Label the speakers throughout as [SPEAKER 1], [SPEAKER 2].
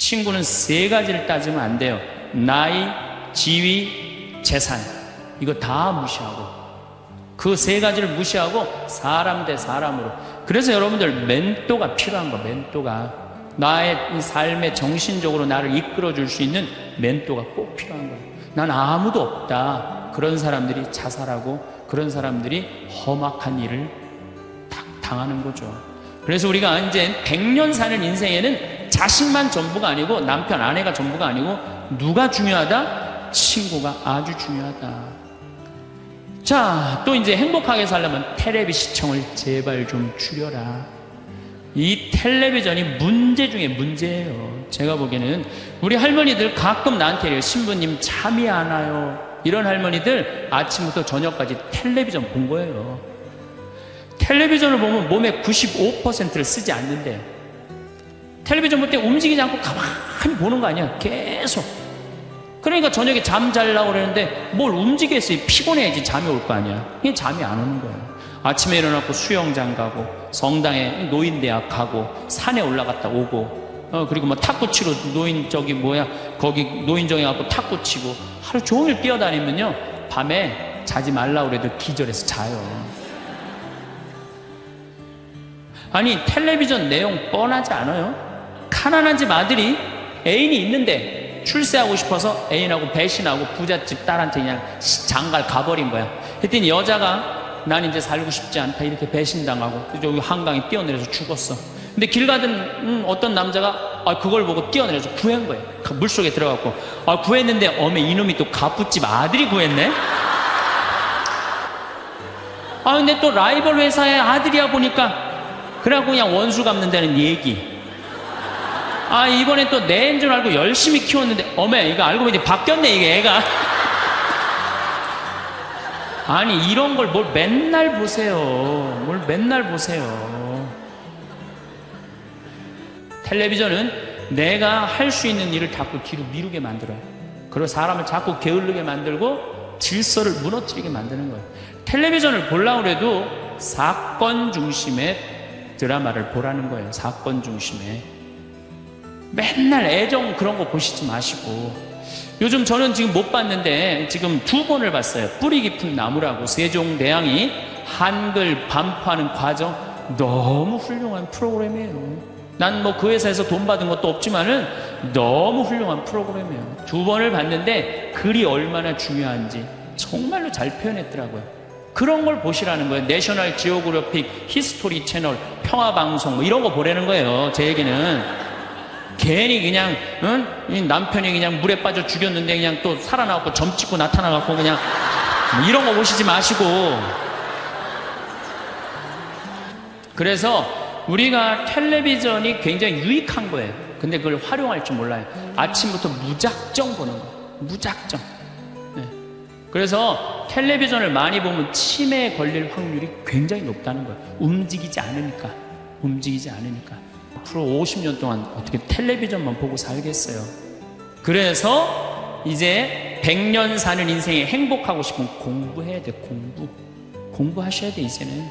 [SPEAKER 1] 친구는 세 가지를 따지면 안 돼요. 나이, 지위, 재산. 이거 다 무시하고, 그 세 가지를 무시하고 사람 대 사람으로. 그래서 여러분들 멘토가 필요한 거예요. 멘토가. 나의 이 삶에 정신적으로 나를 이끌어 줄 수 있는 멘토가 꼭 필요한 거예요. 난 아무도 없다. 그런 사람들이 자살하고 그런 사람들이 험악한 일을 당하는 거죠. 그래서 우리가 이제 100년 사는 인생에는 자식만 전부가 아니고 남편, 아내가 전부가 아니고 누가 중요하다? 친구가 아주 중요하다. 자, 또 이제 행복하게 살려면 텔레비 시청을 제발 좀 줄여라. 이 텔레비전이 문제 중에 문제예요. 제가 보기에는 우리 할머니들 가끔 나한테 이래요. 신부님 잠이 안 와요. 이런 할머니들 아침부터 저녁까지 텔레비전 본 거예요. 텔레비전을 보면 몸의 95%를 쓰지 않는데, 텔레비전 볼 때 움직이지 않고 가만히 보는 거 아니야. 계속. 그러니까 저녁에 잠 자려고 그러는데 뭘 움직였어요. 피곤해야지 잠이 올 거 아니야. 그게 잠이 안 오는 거예요. 아침에 일어나고 수영장 가고, 성당에 노인대학 가고, 산에 올라갔다 오고, 그리고 뭐 탁구 치러 거기 노인정에 가고 탁구 치고, 하루 종일 뛰어다니면요, 밤에 자지 말라고 그래도 기절해서 자요. 아니, 텔레비전 내용 뻔하지 않아요? 가난한 집 아들이 애인이 있는데 출세하고 싶어서 애인하고 배신하고 부잣집 딸한테 그냥 장갈 가버린 거야. 그랬더니 여자가 난 이제 살고 싶지 않다 이렇게 배신당하고 여기 한강에 뛰어내려서 죽었어. 근데 길 가던 어떤 남자가 그걸 보고 뛰어내려서 구한 거예요. 물속에 들어갔고, 구했는데 어메 이놈이 또 갑부집 아들이 구했네. 근데 또 라이벌 회사의 아들이야 보니까, 그래갖고 그냥 원수 갚는다는 얘기. 이번엔 또 내 애인 줄 알고 열심히 키웠는데 어메 이거 알고 보니 바뀌었네 이게 애가. 아니 이런 걸 뭘 맨날 보세요. 뭘 맨날 보세요. 텔레비전은 내가 할 수 있는 일을 자꾸 뒤로 미루게 만들어요. 그리고 사람을 자꾸 게을르게 만들고 질서를 무너뜨리게 만드는 거예요. 텔레비전을 보려고 해도 사건 중심의 드라마를 보라는 거예요. 사건 중심의. 맨날 애정 그런 거 보시지 마시고. 요즘 저는 지금 못 봤는데 지금 2번을 봤어요. 뿌리 깊은 나무라고, 세종대왕이 한글 반포하는 과정. 너무 훌륭한 프로그램이에요. 난 뭐 그 회사에서 돈 받은 것도 없지만은 너무 훌륭한 프로그램이에요. 2번을 봤는데 글이 얼마나 중요한지 정말로 잘 표현했더라고요. 그런 걸 보시라는 거예요. 내셔널 지오그래픽, 히스토리 채널, 평화방송 뭐 이런 거 보라는 거예요. 제 얘기는. 괜히 그냥 이 남편이 그냥 물에 빠져 죽였는데 그냥 또 살아나갖고 점 찍고 나타나갖고 그냥 이런 거 보시지 마시고. 그래서 우리가 텔레비전이 굉장히 유익한 거예요. 근데 그걸 활용할 줄 몰라요. 아침부터 무작정 보는 거예요. 무작정. 네. 그래서 텔레비전을 많이 보면 치매에 걸릴 확률이 굉장히 높다는 거예요. 움직이지 않으니까. 앞으로 50년 동안 어떻게 텔레비전만 보고 살겠어요. 그래서 이제 100년 사는 인생에 행복하고 싶으면 공부해야 돼. 공부하셔야 돼. 이제는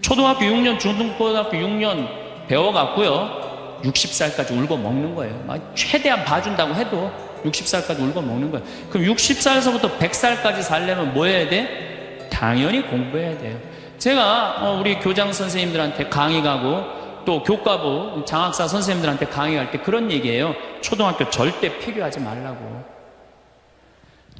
[SPEAKER 1] 초등학교 6년, 중등고등학교 6년 배워갖고요 60살까지 울고 먹는 거예요. 최대한 봐준다고 해도 60살까지 울고 먹는 거예요. 그럼 60살에서부터 100살까지 살려면 뭐 해야 돼? 당연히 공부해야 돼요. 제가 우리 교장 선생님들한테 강의 가고 또 교과부 장학사 선생님들한테 강의할 때 그런 얘기예요. 초등학교 절대 폐교하지 말라고.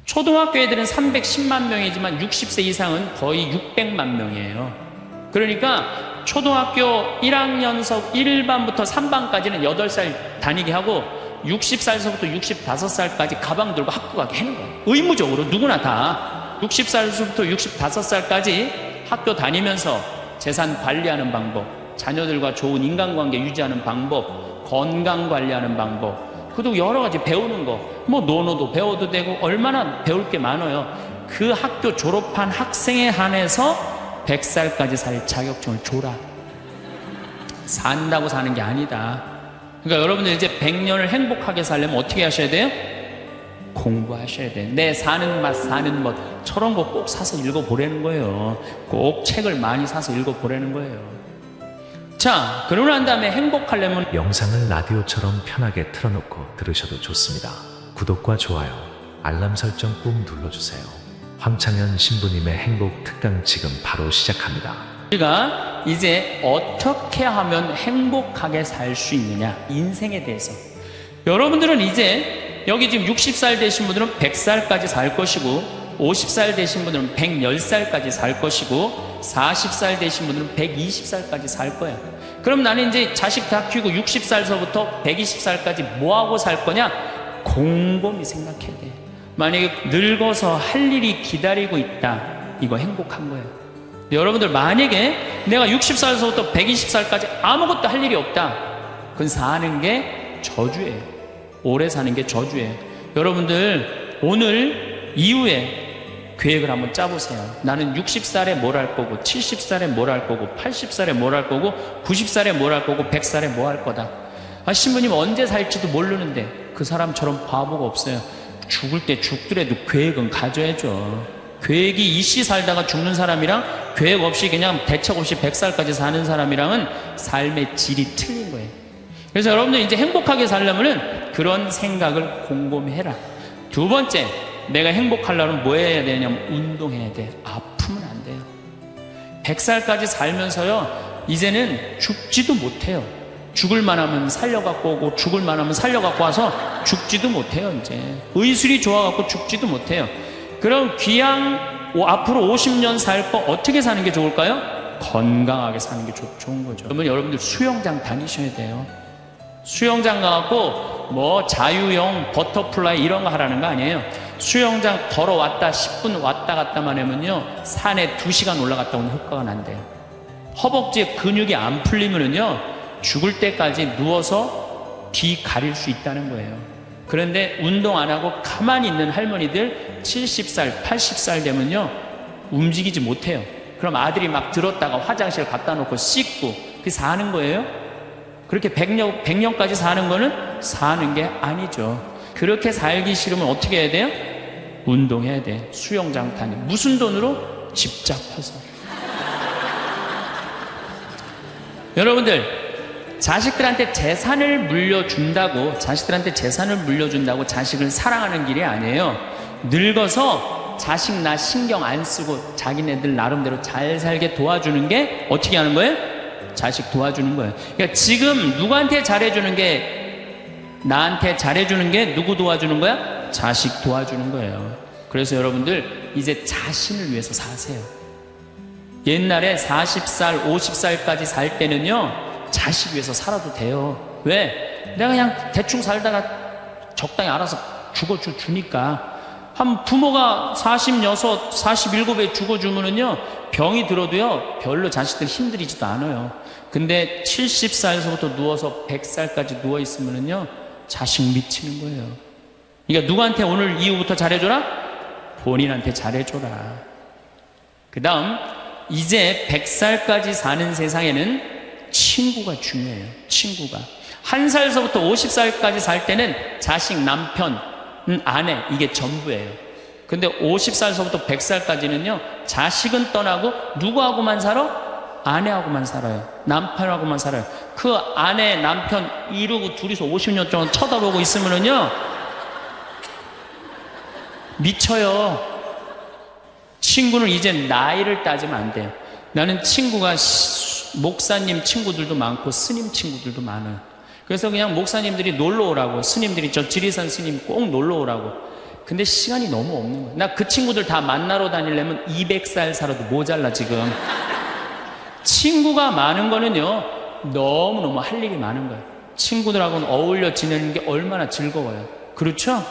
[SPEAKER 1] 초등학교 애들은 310만 명이지만 60세 이상은 거의 600만 명이에요. 그러니까 초등학교 1학년서 1반부터 3반까지는 8살 다니게 하고 60살에서부터 65살까지 가방 들고 학교 가게 하는 거예요. 의무적으로 누구나 다 60살에서부터 65살까지 학교 다니면서 재산 관리하는 방법, 자녀들과 좋은 인간관계 유지하는 방법, 건강 관리하는 방법, 그리고 여러 가지 배우는 거, 뭐 논어도 배워도 되고 얼마나 배울 게 많아요. 그 학교 졸업한 학생에 한해서 100살까지 살 자격증을 줘라. 산다고 사는 게 아니다. 그러니까 여러분들 이제 100년을 행복하게 살려면 어떻게 하셔야 돼요? 공부하셔야 돼. 내 사는 맛, 사는 멋 저런 거 꼭 사서 읽어보라는 거예요. 꼭 책을 많이 사서 읽어보라는 거예요. 자, 그러고 난 다음에 행복하려면
[SPEAKER 2] 영상을 라디오처럼 편하게 틀어놓고 들으셔도 좋습니다. 구독과 좋아요, 알람 설정 꾹 눌러주세요. 황창현 신부님의 행복 특강 지금 바로 시작합니다.
[SPEAKER 1] 우리가 이제 어떻게 하면 행복하게 살 수 있느냐, 인생에 대해서. 여러분들은 이제 여기 지금 60살 되신 분들은 100살까지 살 것이고, 50살 되신 분들은 110살까지 살 것이고, 40살 되신 분들은 120살까지 살 거야. 그럼 나는 이제 자식 다 키우고 60살서부터 120살까지 뭐하고 살 거냐? 곰곰이 생각해야 돼. 만약에 늙어서 할 일이 기다리고 있다, 이거 행복한 거예요. 여러분들, 만약에 내가 60살서부터 120살까지 아무것도 할 일이 없다, 그건 사는 게 저주예요. 오래 사는 게 저주예요. 여러분들, 오늘 이후에 계획을 한번 짜보세요. 나는 60살에 뭘 할 거고, 70살에 뭘 할 거고, 80살에 뭘 할 거고, 90살에 뭘 할 거고, 100살에 뭐 할 거다. 아, 신부님 언제 살지도 모르는데, 그 사람처럼 바보가 없어요. 죽을 때 죽더라도 계획은 가져야죠. 계획이 이씨 살다가 죽는 사람이랑 계획 없이 그냥 대책 없이 100살까지 사는 사람이랑은 삶의 질이 틀린 거예요. 그래서 여러분들 이제 행복하게 살려면은 그런 생각을 곰곰이 해라. 두 번째, 내가 행복하려면 뭐 해야 되냐면 운동해야 돼. 아프면 안 돼요. 100살까지 살면서요, 이제는 죽지도 못해요. 죽을 만하면 살려갖고 오고, 죽을 만하면 살려갖고 와서 죽지도 못해요. 이제 의술이 좋아갖고 죽지도 못해요. 그럼 귀양 앞으로 50년 살 거 어떻게 사는 게 좋을까요? 건강하게 사는 게 좋은 거죠. 그러면 여러분들 수영장 다니셔야 돼요. 수영장 가갖고 뭐 자유형 버터플라이 이런 거 하라는 거 아니에요. 수영장 걸어왔다 10분 왔다 갔다만 하면요, 산에 2시간 올라갔다 오면 효과가 난대요. 허벅지에 근육이 안 풀리면은요, 죽을 때까지 누워서 뒤 가릴 수 있다는 거예요. 그런데 운동 안 하고 가만히 있는 할머니들 70살, 80살 되면요, 움직이지 못해요. 그럼 아들이 막 들었다가 화장실 갖다 놓고 씻고, 그게 사는 거예요? 그렇게 100년까지 사는 거는 사는 게 아니죠. 그렇게 살기 싫으면 어떻게 해야 돼요? 운동해야 돼. 수영장 다니. 무슨 돈으로? 집 잡아서. 여러분들, 자식들한테 재산을 물려준다고 자식을 사랑하는 길이 아니에요. 늙어서 자식 나 신경 안 쓰고 자기네들 나름대로 잘 살게 도와주는 게 어떻게 하는 거예요? 자식 도와주는 거예요. 그러니까 지금 누구한테 잘해주는 게, 나한테 잘해주는 게 누구 도와주는 거야? 자식 도와주는 거예요. 그래서 여러분들 이제 자신을 위해서 사세요. 옛날에 40살, 50살까지 살 때는요, 자식 위해서 살아도 돼요. 왜? 내가 그냥 대충 살다가 적당히 알아서 죽어주니까. 한 부모가 46, 47에 죽어주면은요, 병이 들어도요, 별로 자식들 힘들이지도 않아요. 근데 70살에서부터 누워서 100살까지 누워있으면은요, 자식 미치는 거예요. 그러니까 누구한테 오늘 이후부터 잘해줘라? 본인한테 잘해줘라. 그 다음, 이제 100살까지 사는 세상에는 친구가 중요해요. 친구가. 1살서부터 50살까지 살 때는 자식, 남편, 아내, 이게 전부예요. 근데 50살서부터 100살까지는요, 자식은 떠나고 누구하고만 살아? 아내하고만 살아요. 남편하고만 살아요. 그 아내, 남편 이러고 둘이서 50년 동안 쳐다보고 있으면은요, 미쳐요. 친구는 이제 나이를 따지면 안 돼요. 나는 친구가 목사님 친구들도 많고 스님 친구들도 많아요. 그래서 그냥 목사님들이 놀러 오라고, 스님들이 저 지리산 스님 꼭 놀러 오라고. 근데 시간이 너무 없는 거예요. 나 그 친구들 다 만나러 다니려면 200살 살아도 모자라 지금. 친구가 많은 거는요, 너무너무 할 일이 많은 거예요. 친구들하고는 어울려 지내는 게 얼마나 즐거워요. 그렇죠?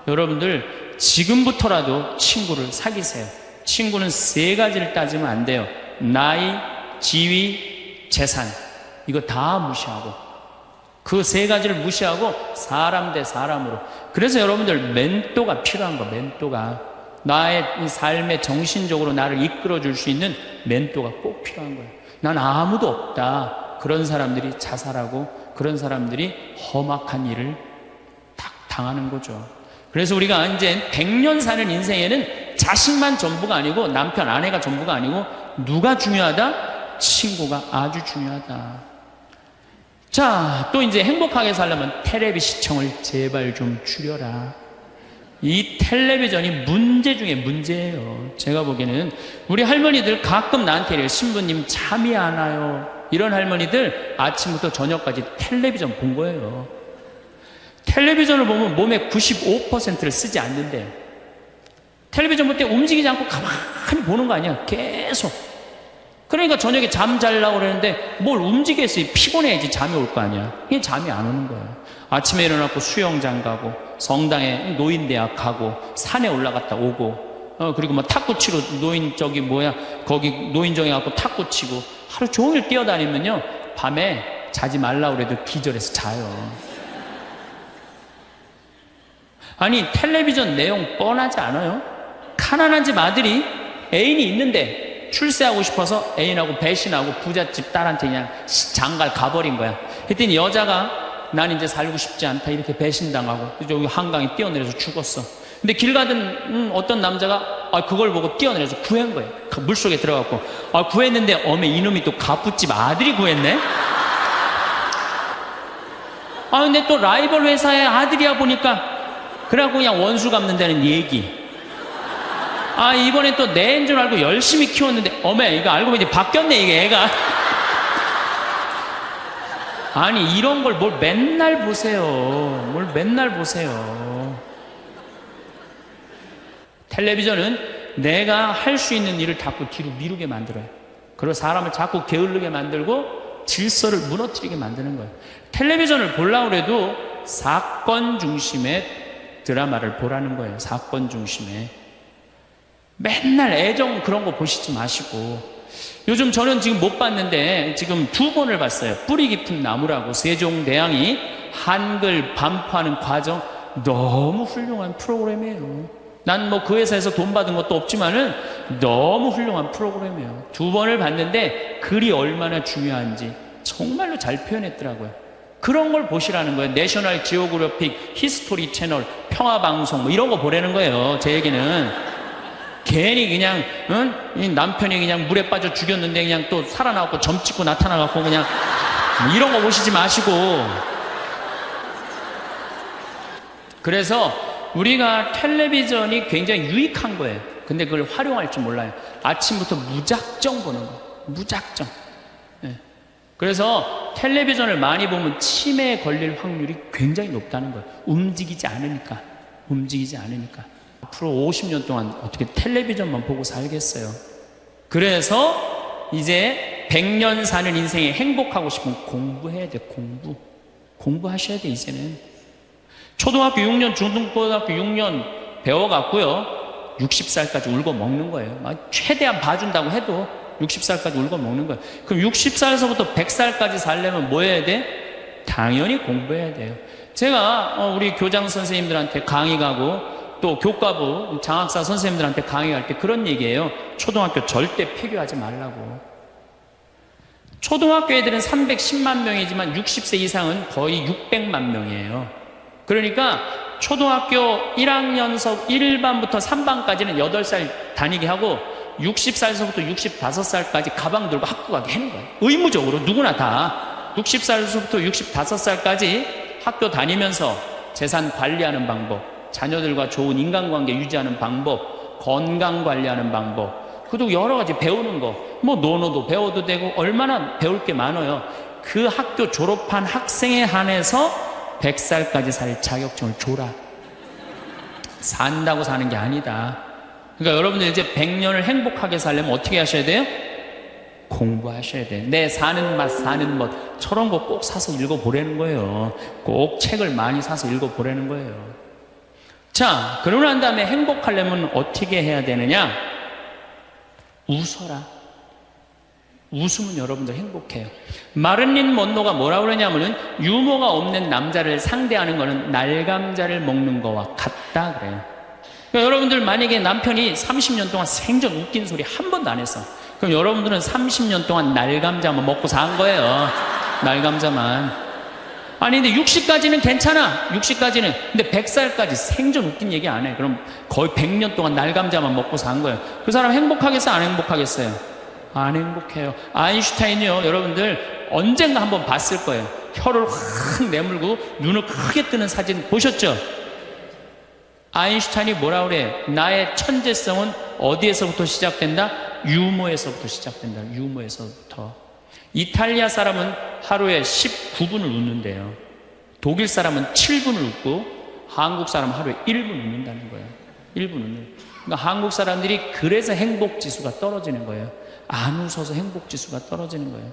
[SPEAKER 1] 여러분들, 지금부터라도 친구를 사귀세요. 친구는 3가지를 따지면 안 돼요. 나이, 지위, 재산. 이거 다 무시하고, 그 3가지를 무시하고 사람 대 사람으로. 그래서 여러분들, 멘토가 필요한 거. 멘토가 나의 이 삶에 정신적으로 나를 이끌어 줄 수 있는 멘토가 꼭 필요한 거예요. 난 아무도 없다. 그런 사람들이 자살하고, 그런 사람들이 험악한 일을 딱 당하는 거죠. 그래서 우리가 이제 100년 사는 인생에는 자식만 전부가 아니고, 남편, 아내가 전부가 아니고, 누가 중요하다? 친구가 아주 중요하다. 자, 또 이제 행복하게 살려면 텔레비 시청을 제발 좀 줄여라. 이 텔레비전이 문제 중에 문제예요. 제가 보기에는 우리 할머니들 가끔 나한테 이래요. 신부님 잠이 안 와요. 이런 할머니들 아침부터 저녁까지 텔레비전 본 거예요. 텔레비전을 보면 몸의 95%를 쓰지 않는데요. 텔레비전 볼 때 움직이지 않고 가만히 보는 거 아니야. 계속. 그러니까 저녁에 잠 자려고 그러는데 뭘 움직였어요. 피곤해야지 잠이 올 거 아니야. 이게 잠이 안 오는 거예요. 아침에 일어나고 수영장 가고 성당에 노인대학 가고 산에 올라갔다 오고 그리고 뭐 탁구 치러 거기 노인정에 가고 탁구 치고 하루 종일 뛰어다니면요 밤에 자지 말라고 그래도 기절해서 자요. 아니 텔레비전 내용 뻔하지 않아요? 가난한 집 아들이 애인이 있는데 출세하고 싶어서 애인하고 배신하고 부잣집 딸한테 그냥 장갈 가버린 거야. 그랬더니 여자가 난 이제 살고 싶지 않다 이렇게 배신당하고 여기 한강에 뛰어내려서 죽었어. 근데 길 가던 어떤 남자가 그걸 보고 뛰어내려서 구한 거예요. 물속에 들어갔고 구했는데 어메 이놈이 또 갑부집 아들이 구했네. 근데 또 라이벌 회사의 아들이야 보니까 그래갖고 그냥 원수 갚는다는 얘기. 이번에 또 내 애인 줄 알고 열심히 키웠는데 어메 이거 알고 보니 바뀌었네 이게 애가. 아니 이런 걸 뭘 맨날 보세요. 뭘 맨날 보세요. 텔레비전은 내가 할 수 있는 일을 자꾸 뒤로 미루게 만들어요. 그리고 사람을 자꾸 게으르게 만들고 질서를 무너뜨리게 만드는 거예요. 텔레비전을 보려고 해도 사건 중심의 드라마를 보라는 거예요. 사건 중심의. 맨날 애정 그런 거 보시지 마시고. 요즘 저는 지금 못 봤는데 지금 2번을 봤어요. 뿌리 깊은 나무라고 세종대왕이 한글 반포하는 과정. 너무 훌륭한 프로그램이에요. 난 뭐 그 회사에서 돈 받은 것도 없지만은 너무 훌륭한 프로그램이에요. 2번을 봤는데 글이 얼마나 중요한지 정말로 잘 표현했더라고요. 그런 걸 보시라는 거예요. 내셔널 지오그래픽, 히스토리 채널, 평화방송 뭐 이런 거 보라는 거예요. 제 얘기는. 괜히 그냥 이 남편이 그냥 물에 빠져 죽였는데 그냥 또 살아나고 점 찍고 나타나갖고 그냥 이런 거 보시지 마시고. 그래서 우리가 텔레비전이 굉장히 유익한 거예요. 근데 그걸 활용할 줄 몰라요. 아침부터 무작정 보는 거예요. 무작정. 그래서 텔레비전을 많이 보면 치매에 걸릴 확률이 굉장히 높다는 거예요. 움직이지 않으니까. 앞으로 50년 동안 어떻게 텔레비전만 보고 살겠어요. 그래서 이제 100년 사는 인생에 행복하고 싶으면 공부해야 돼. 공부하셔야 돼. 이제는 초등학교 6년 중등고등학교 6년 배워갖고요 60살까지 울고 먹는 거예요. 최대한 봐준다고 해도 60살까지 울고 먹는 거예요. 그럼 60살에서부터 100살까지 살려면 뭐 해야 돼? 당연히 공부해야 돼요. 제가 우리 교장 선생님들한테 강의 가고 또 교과부 장학사 선생님들한테 강의할 때 그런 얘기예요. 초등학교 절대 폐교하지 말라고. 초등학교 애들은 310만 명이지만 60세 이상은 거의 600만 명이에요. 그러니까 초등학교 1학년서 1반부터 3반까지는 8살 다니게 하고 60살에서부터 65살까지 가방 들고 학교 가게 하는 거예요. 의무적으로 누구나 다 60살에서부터 65살까지 학교 다니면서 재산 관리하는 방법, 자녀들과 좋은 인간관계 유지하는 방법, 건강 관리하는 방법, 그리고 여러 가지 배우는 거, 뭐 논어도 배워도 되고 얼마나 배울 게 많아요. 그 학교 졸업한 학생에 한해서 100살까지 살 자격증을 줘라. 산다고 사는 게 아니다. 그러니까 여러분들 이제 100년을 행복하게 살려면 어떻게 하셔야 돼요? 공부하셔야 돼요. 내 사는 맛 사는 멋 저런 거 꼭 사서 읽어보라는 거예요. 꼭 책을 많이 사서 읽어보라는 거예요. 자, 그러고 난 다음에 행복하려면 어떻게 해야 되느냐? 웃어라. 웃으면 여러분들 행복해요. 마를린 먼로가 뭐라고 그러냐면은 유머가 없는 남자를 상대하는 거는 날감자를 먹는 거와 같다 그래요. 그러니까 여러분들 만약에 남편이 30년 동안 생전 웃긴 소리 한 번도 안 했어. 그럼 여러분들은 30년 동안 날감자만 먹고 산 거예요. 날감자만. 아니 근데 60까지는 괜찮아. 60까지는. 근데 100살까지 생전 웃긴 얘기 안 해. 그럼 거의 100년 동안 날감자만 먹고 산 거예요. 그 사람 행복하겠어요? 안 행복하겠어요? 안 행복해요. 아인슈타인이요, 여러분들 언젠가 한번 봤을 거예요. 혀를 확 내물고 눈을 크게 뜨는 사진 보셨죠? 아인슈타인이 뭐라 그래? 나의 천재성은 어디에서부터 시작된다? 유머에서부터 시작된다. 유머에서부터. 이탈리아 사람은 하루에 19분을 웃는데요. 독일 사람은 7분을 웃고 한국 사람은 하루에 1분 웃는다는 거예요. 1분 웃는. 그러니까 한국 사람들이 그래서 행복지수가 떨어지는 거예요. 안 웃어서 행복지수가 떨어지는 거예요.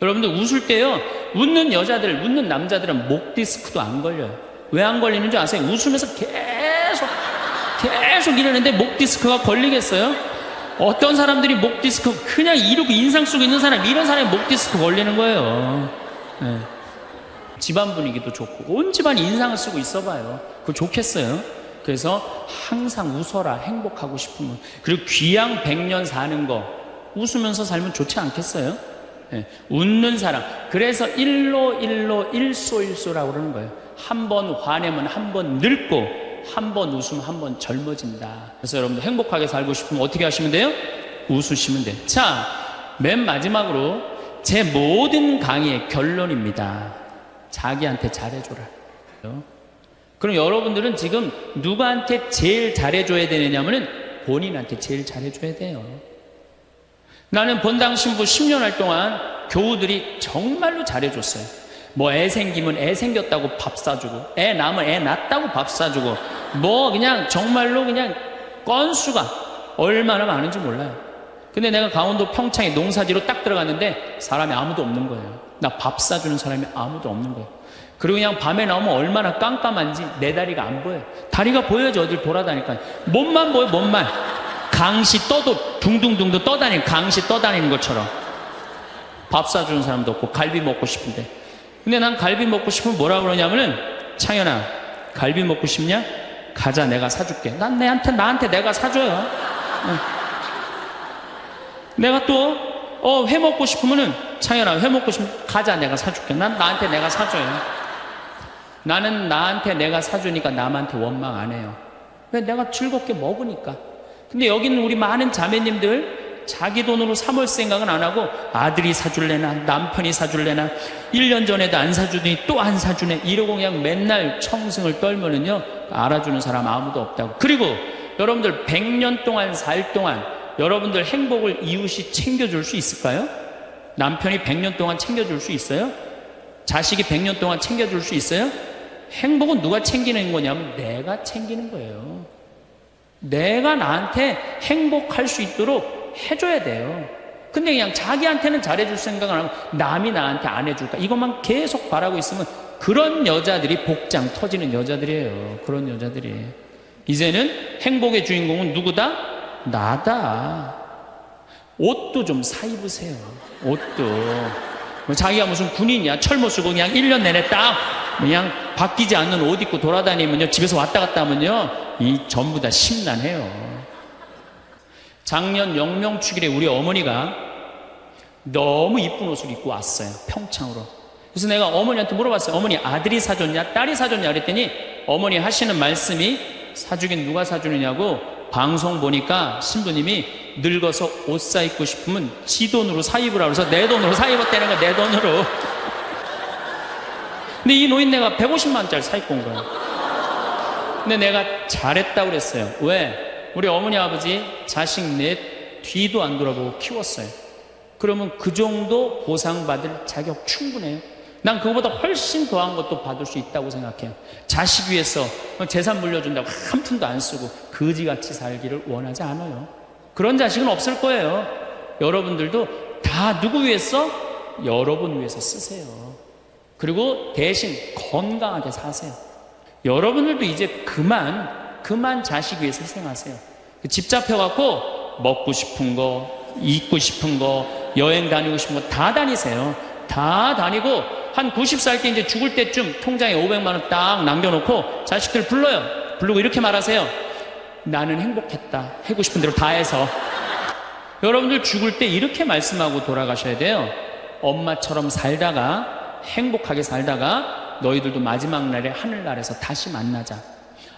[SPEAKER 1] 여러분들 웃을 때요, 웃는 여자들, 웃는 남자들은 목 디스크도 안 걸려요. 왜 안 걸리는 줄 아세요? 웃으면서 계속 이러는데 목 디스크가 걸리겠어요? 어떤 사람들이 목 디스크 그냥 이러고 인상 쓰고 있는 사람, 이런 사람이 목 디스크 걸리는 거예요. 네. 집안 분위기도 좋고 온 집안이 인상을 쓰고 있어봐요. 그거 좋겠어요? 그래서 항상 웃어라. 행복하고 싶으면. 그리고 귀양 100년 사는 거 웃으면서 살면 좋지 않겠어요? 네. 웃는 사람. 그래서 일소라고 그러는 거예요. 한 번 화내면 한 번 늙고 한 번 웃으면 한 번 젊어진다. 그래서 여러분들 행복하게 살고 싶으면 어떻게 하시면 돼요? 웃으시면 돼요. 자, 맨 마지막으로 제 모든 강의의 결론입니다. 자기한테 잘해줘라. 그럼 여러분들은 지금 누구한테 제일 잘해줘야 되느냐면은 본인한테 제일 잘해줘야 돼요. 나는 본당 신부 10년 할 동안 교우들이 정말로 잘해줬어요. 뭐 애 생기면 애 생겼다고 밥 사주고, 애 낳으면 애 낳았다고 밥 사주고, 뭐 그냥 정말로 그냥 건수가 얼마나 많은지 몰라요. 근데 내가 강원도 평창에 농사지로 딱 들어갔는데 사람이 아무도 없는 거예요. 나 밥 사주는 사람이 아무도 없는 거예요. 그리고 그냥 밤에 나오면 얼마나 깜깜한지 내 다리가 안 보여요. 다리가 보여야지 어딜 돌아다니까. 몸만 보여, 몸만. 강시 떠도 둥둥둥도 떠다니는, 강시 떠다니는 것처럼. 밥 사주는 사람도 없고 갈비 먹고 싶은데. 근데 난 갈비 먹고 싶으면 뭐라 그러냐면은, 창현아, 갈비 먹고 싶냐? 가자, 내가 사줄게. 난 나한테 내가 사줘요. 내가 또 회 먹고 싶으면은, 창현아, 회 먹고 싶으면 가자, 내가 사줄게. 난 나한테 내가 사줘요. 나는 나한테 내가 사주니까 남한테 원망 안 해요. 왜? 내가 즐겁게 먹으니까. 근데 여기는 우리 많은 자매님들 자기 돈으로 사 먹을 생각은 안 하고 아들이 사줄래나 남편이 사줄래나 1년 전에도 안 사주더니 또 안 사주네 이러고 그냥 맨날 청승을 떨면은요, 알아주는 사람 아무도 없다고. 그리고 여러분들 100년 동안 살 동안 여러분들 행복을 이웃이 챙겨줄 수 있을까요? 남편이 100년 동안 챙겨줄 수 있어요? 자식이 100년 동안 챙겨줄 수 있어요? 행복은 누가 챙기는 거냐면 내가 챙기는 거예요. 내가 나한테 행복할 수 있도록 해줘야 돼요. 근데 그냥 자기한테는 잘해줄 생각을 안 하고 남이 나한테 안 해줄까 이것만 계속 바라고 있으면 그런 여자들이 복장 터지는 여자들이에요. 그런 여자들이. 이제는 행복의 주인공은 누구다? 나다. 옷도 좀 사 입으세요. 옷도. 자기가 무슨 군인이야. 철모 쓰고 그냥 1년 내내 딱 그냥 바뀌지 않는 옷 입고 돌아다니면요, 집에서 왔다 갔다 하면요, 이 전부 다 심란해요. 작년 영명축일에 우리 어머니가 너무 이쁜 옷을 입고 왔어요. 평창으로. 그래서 내가 어머니한테 물어봤어요. 어머니, 아들이 사줬냐 딸이 사줬냐 그랬더니 어머니 하시는 말씀이, 사주긴 누가 사주느냐고, 방송 보니까 신부님이 늙어서 옷 사 입고 싶으면 지 돈으로 사 입으라 그래서 내 돈으로 사 입었다는 거야. 내 돈으로. 근데 이 노인네가 150만 원짜리 사 입고 온 거야. 근데 내가 잘했다고 그랬어요. 왜? 우리 어머니 아버지 자식 넷 뒤도 안 돌아보고 키웠어요. 그러면 그 정도 보상받을 자격 충분해요. 난 그거보다 훨씬 더한 것도 받을 수 있다고 생각해요. 자식 위해서 재산 물려준다고 한 푼도 안 쓰고 거지같이 살기를 원하지 않아요. 그런 자식은 없을 거예요. 여러분들도 다 누구 위해서? 여러분 위해서 쓰세요. 그리고 대신 건강하게 사세요. 여러분들도 이제 그만 자식 위해서 희생하세요. 집 잡혀갖고 먹고 싶은 거, 입고 싶은 거, 여행 다니고 싶은 거 다 다니세요. 다 다니고 한 90살 때 이제 죽을 때쯤 통장에 500만 원 딱 남겨놓고 자식들 불러요. 부르고 이렇게 말하세요. 나는 행복했다. 하고 싶은 대로 다 해서. 여러분들 죽을 때 이렇게 말씀하고 돌아가셔야 돼요. 엄마처럼 살다가, 행복하게 살다가 너희들도 마지막 날에 하늘나라에서 다시 만나자.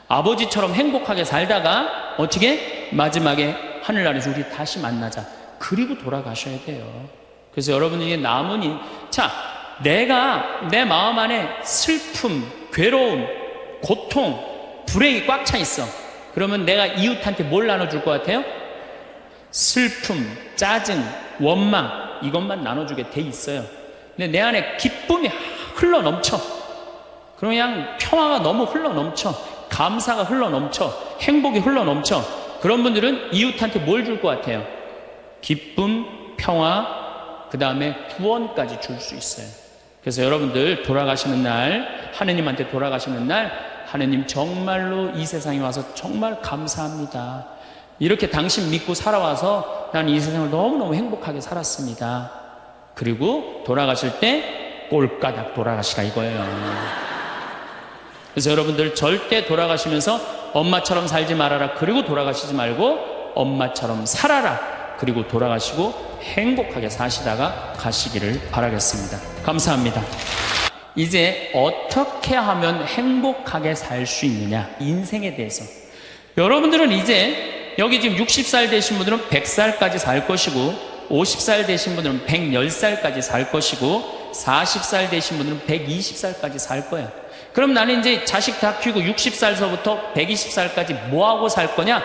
[SPEAKER 1] 아버지처럼 행복하게 살다가 어떻게? 마지막에 하늘나라에서 우리 다시 만나자. 그리고 돌아가셔야 돼요. 그래서 여러분이 남으니, 자, 내가 내 마음 안에 슬픔, 괴로움, 고통, 불행이 꽉 차 있어. 그러면 내가 이웃한테 뭘 나눠줄 것 같아요? 슬픔, 짜증, 원망, 이것만 나눠주게 돼 있어요. 근데 내 안에 기쁨이 흘러 넘쳐. 그냥 평화가 너무 흘러 넘쳐. 감사가 흘러 넘쳐. 행복이 흘러 넘쳐. 그런 분들은 이웃한테 뭘 줄 것 같아요? 기쁨, 평화, 그 다음에 구원까지 줄 수 있어요. 그래서 여러분들 돌아가시는 날, 하느님한테 돌아가시는 날, 하느님 정말로 이 세상에 와서 정말 감사합니다. 이렇게 당신 믿고 살아와서 나는 이 세상을 너무너무 행복하게 살았습니다. 그리고 돌아가실 때 꼴까닥 돌아가시라 이거예요. 그래서 여러분들 절대 돌아가시면서 엄마처럼 살지 말아라 그리고 돌아가시지 말고 엄마처럼 살아라 그리고 돌아가시고 행복하게 사시다가 가시기를 바라겠습니다. 감사합니다. 이제 어떻게 하면 행복하게 살 수 있느냐, 인생에 대해서. 여러분들은 이제 여기 지금 60살 되신 분들은 100살까지 살 것이고, 50살 되신 분들은 110살까지 살 것이고, 40살 되신 분들은 120살까지 살 거야. 그럼 나는 이제 자식 다 키우고 60살서부터 120살까지 뭐하고 살 거냐?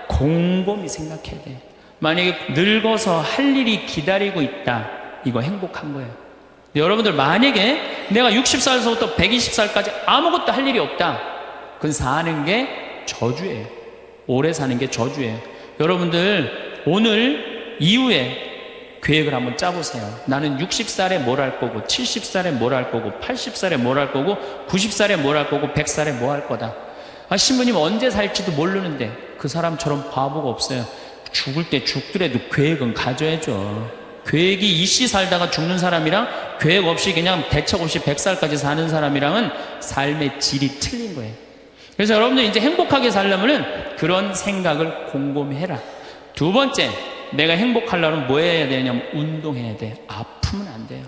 [SPEAKER 1] 곰곰이 생각해야 돼. 만약에 늙어서 할 일이 기다리고 있다, 이거 행복한 거예요. 여러분들 만약에 내가 60살서부터 120살까지 아무것도 할 일이 없다, 그건 사는 게 저주예요. 오래 사는 게 저주예요. 여러분들 오늘 이후에 계획을 한번 짜보세요. 나는 60살에 뭘 할 거고, 70살에 뭘 할 거고, 80살에 뭘 할 거고, 90살에 뭘 할 거고, 100살에 뭐 할 거다. 신부님 언제 살지도 모르는데 그 사람처럼 바보가 없어요. 죽을 때 죽더라도 계획은 가져야죠. 계획이 이씨 살다가 죽는 사람이랑 계획 없이 그냥 대책 없이 100살까지 사는 사람이랑은 삶의 질이 틀린 거예요. 그래서 여러분들 이제 행복하게 살려면은 그런 생각을 곰곰이 해라. 두 번째, 내가 행복하려면 뭐 해야 되냐면 운동해야 돼. 아프면 안 돼요.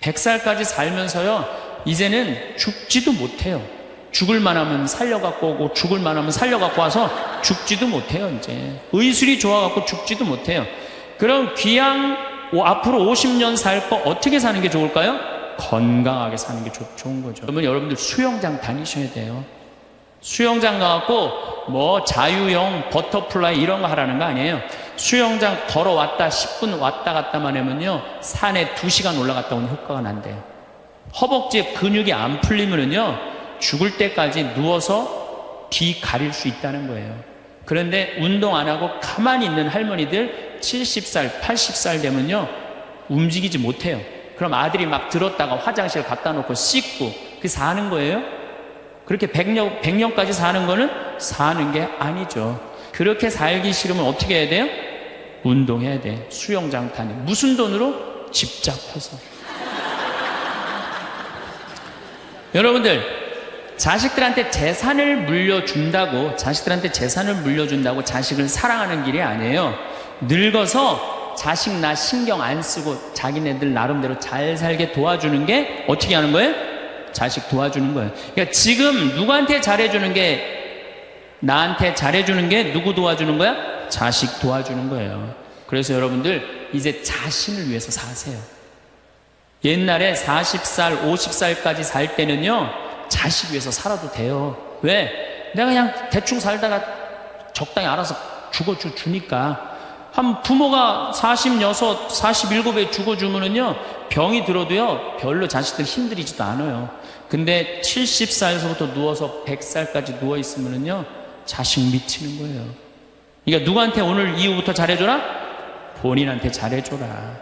[SPEAKER 1] 100살까지 살면서요, 이제는 죽지도 못해요. 죽을 만하면 살려갖고 오고, 죽을 만하면 살려갖고 와서 죽지도 못해요. 이제 의술이 좋아갖고 죽지도 못해요. 그럼 귀양 앞으로 50년 살 거 어떻게 사는 게 좋을까요? 건강하게 사는 게 좋은 거죠. 그러면 여러분들 수영장 다니셔야 돼요. 수영장 가갖고 뭐 자유형, 버터플라이 이런 거 하라는 거 아니에요. 수영장 걸어왔다 10분 왔다 갔다만 하면요, 산에 2시간 올라갔다 오는 효과가 난대요. 허벅지에 근육이 안 풀리면은요, 죽을 때까지 누워서 뒤 가릴 수 있다는 거예요. 그런데 운동 안 하고 가만히 있는 할머니들 70살, 80살 되면요, 움직이지 못해요. 그럼 아들이 막 들었다가 화장실 갖다 놓고 씻고 그게 사는 거예요? 그렇게 100년까지 사는 거는 사는 게 아니죠. 그렇게 살기 싫으면 어떻게 해야 돼요? 운동해야 돼. 수영장 다니. 무슨 돈으로? 집 잡혀서. 여러분들, 자식들한테 재산을 물려준다고 자식을 사랑하는 길이 아니에요. 늙어서 자식 나 신경 안 쓰고 자기네들 나름대로 잘 살게 도와주는 게 어떻게 하는 거예요? 자식 도와주는 거예요. 그러니까 지금 누구한테 잘해주는 게, 나한테 잘해주는 게 누구 도와주는 거야? 자식 도와주는 거예요. 그래서 여러분들 이제 자신을 위해서 사세요. 옛날에 40살, 50살까지 살 때는요, 자식 위해서 살아도 돼요. 왜? 내가 그냥 대충 살다가 적당히 알아서 죽어주니까. 한 부모가 46, 47에 죽어주면은요, 병이 들어도요, 별로 자식들 힘들이지도 않아요. 근데 70살에서부터 누워서 100살까지 누워있으면은요, 자식 미치는 거예요. 그러니까 누구한테 오늘 이후부터 잘해줘라? 본인한테 잘해줘라.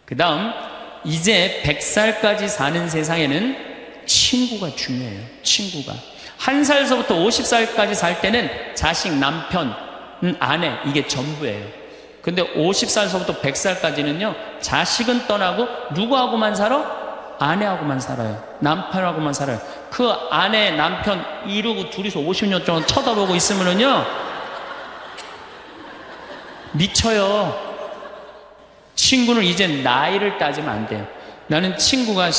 [SPEAKER 1] 그 다음, 이제 100살까지 사는 세상에는 친구가 중요해요. 친구가. 1살서부터 50살까지 살 때는 자식, 남편, 아내, 이게 전부예요. 근데 50살서부터 100살까지는요, 자식은 떠나고 누구하고만 살아? 아내하고만 살아요. 남편하고만 살아요. 그 아내, 남편 이러고 둘이서 50년 동안 쳐다보고 있으면은요, 미쳐요. 친구는 이제 나이를 따지면 안 돼요. 나는 친구가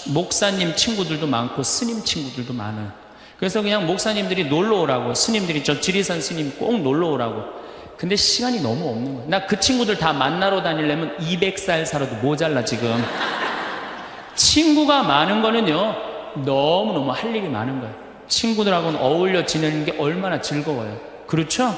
[SPEAKER 1] 목사님 친구들도 많고 스님 친구들도 많아요. 그래서 그냥 목사님들이 놀러 오라고, 스님들이 저 지리산 스님 꼭 놀러 오라고. 근데 시간이 너무 없는 거예요. 나 그 친구들 다 만나러 다니려면 200살 살아도 모자라 지금. 친구가 많은 거는요, 너무너무 할 일이 많은 거예요. 친구들하고는 어울려 지내는 게 얼마나 즐거워요. 그렇죠?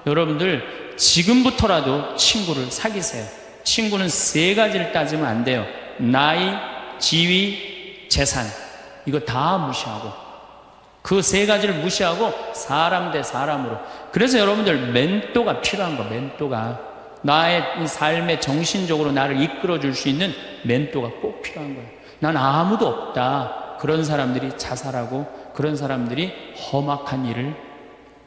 [SPEAKER 1] 여러분들 지금부터라도 친구를 사귀세요. 친구는 세 가지를 따지면 안 돼요. 나이, 지위, 재산. 이거 다 무시하고, 그 세 가지를 무시하고 사람 대 사람으로. 그래서 여러분들 멘토가 필요한 거. 멘토가 나의 삶에 정신적으로 나를 이끌어 줄 수 있는 멘토가 꼭 필요한 거예요. 난 아무도 없다. 그런 사람들이 자살하고 그런 사람들이 험악한 일을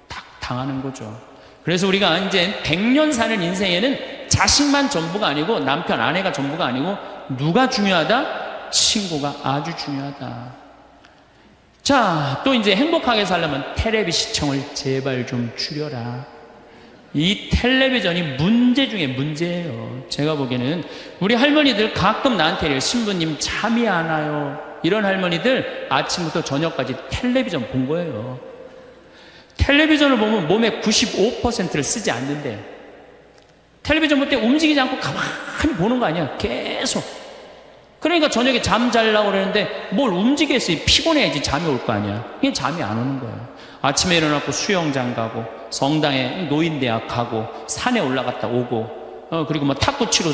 [SPEAKER 1] 딱 당하는 거죠. 그래서 우리가 이제 100년 사는 인생에는 자식만 전부가 아니고 남편, 아내가 전부가 아니고 누가 중요하다? 친구가 아주 중요하다. 자, 또 이제 행복하게 살려면 텔레비 시청을 제발 좀 줄여라. 이 텔레비전이 문제 중에 문제예요. 제가 보기에는 우리 할머니들 가끔 나한테 이래요. 신부님 잠이 안 와요. 이런 할머니들 아침부터 저녁까지 텔레비전 본 거예요. 텔레비전을 보면 몸의 95%를 쓰지 않는데, 텔레비전 볼 때 움직이지 않고 가만히 보는 거 아니야. 계속. 그러니까 저녁에 잠 자려고 그러는데 뭘 움직였어요. 피곤해야지 잠이 올 거 아니야. 이게 잠이 안 오는 거예요. 아침에 일어나고 수영장 가고, 성당에 노인대학 가고, 산에 올라갔다 오고, 그리고 뭐 탁구 치러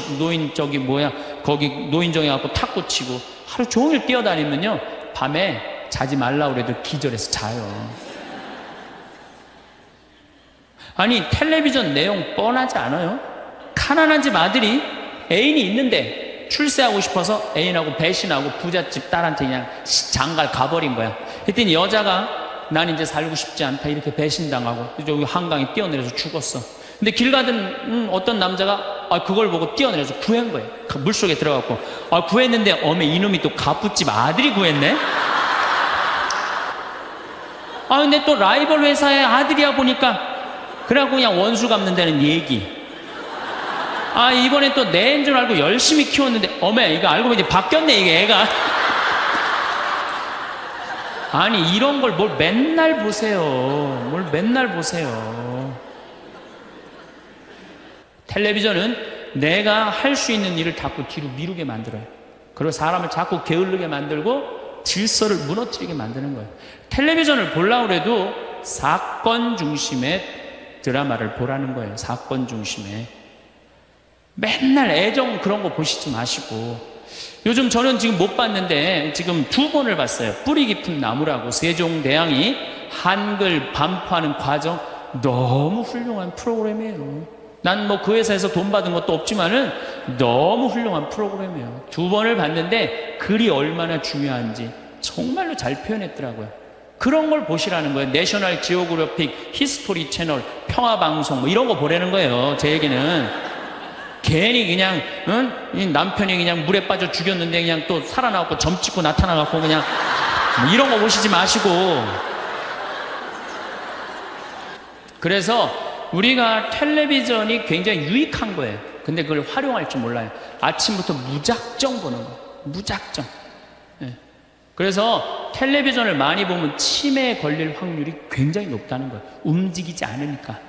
[SPEAKER 1] 거기 노인정에 가고 탁구 치고, 하루 종일 뛰어다니면요, 밤에 자지 말라고 그래도 기절해서 자요. 아니, 텔레비전 내용 뻔하지 않아요? 가난한 집 아들이 애인이 있는데 출세하고 싶어서 애인하고 배신하고 부잣집 딸한테 그냥 장갈 가버린 거야. 그랬더니 여자가 난 이제 살고 싶지 않다 이렇게 배신당하고 여기 한강에 뛰어내려서 죽었어. 근데 길 가던 어떤 남자가 그걸 보고 뛰어내려서 구한 거예요. 물속에 들어갔고, 구했는데 어메 이놈이 또 갑부집 아들이 구했네. 근데 또 라이벌 회사의 아들이야 보니까, 그래갖고 그냥 원수 갚는다는 얘기. 이번엔 또 내 애인 줄 알고 열심히 키웠는데 어메 이거 알고 보니 바뀌었네 이게 애가. 아니 이런 걸 뭘 맨날 보세요. 뭘 맨날 보세요. 텔레비전은 내가 할 수 있는 일을 자꾸 뒤로 미루게 만들어요. 그리고 사람을 자꾸 게을르게 만들고 질서를 무너뜨리게 만드는 거예요. 텔레비전을 보려고 해도 사건 중심의 드라마를 보라는 거예요. 사건 중심의. 맨날 애정 그런 거 보시지 마시고. 요즘 저는 지금 못 봤는데 지금 2번을 봤어요. 뿌리 깊은 나무라고, 세종대왕이 한글 반포하는 과정. 너무 훌륭한 프로그램이에요. 난 뭐 그 회사에서 돈 받은 것도 없지만은 너무 훌륭한 프로그램이에요. 2번을 봤는데 글이 얼마나 중요한지 정말로 잘 표현했더라고요. 그런 걸 보시라는 거예요. 내셔널 지오그래픽, 히스토리 채널, 평화방송 뭐 이런 거 보라는 거예요. 제 얘기는. 괜히 그냥 이 남편이 그냥 물에 빠져 죽였는데 그냥 또 살아나고 점 찍고 나타나갖고 그냥 뭐 이런 거 보시지 마시고. 그래서 우리가 텔레비전이 굉장히 유익한 거예요. 근데 그걸 활용할 줄 몰라요. 아침부터 무작정 보는 거. 무작정. 그래서 텔레비전을 많이 보면 치매에 걸릴 확률이 굉장히 높다는 거예요. 움직이지 않으니까.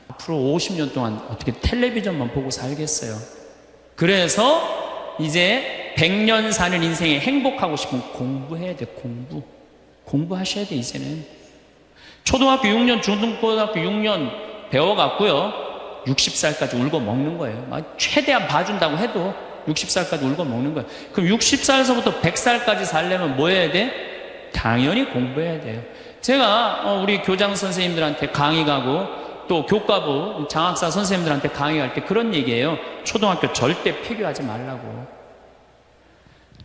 [SPEAKER 1] 앞으로 50년 동안 어떻게 텔레비전만 보고 살겠어요. 그래서 이제 100년 사는 인생에 행복하고 싶으면 공부해야 돼. 공부하셔야 돼. 이제는 초등학교 6년, 중등고등학교 6년 배워갖고요 60살까지 울고 먹는 거예요. 최대한 봐준다고 해도 60살까지 울고 먹는 거예요. 그럼 60살에서부터 100살까지 살려면 뭐 해야 돼? 당연히 공부해야 돼요. 제가 우리 교장 선생님들한테 강의 가고 또 교과부 장학사 선생님들한테 강의할 때 그런 얘기예요. 초등학교 절대 폐교하지 말라고.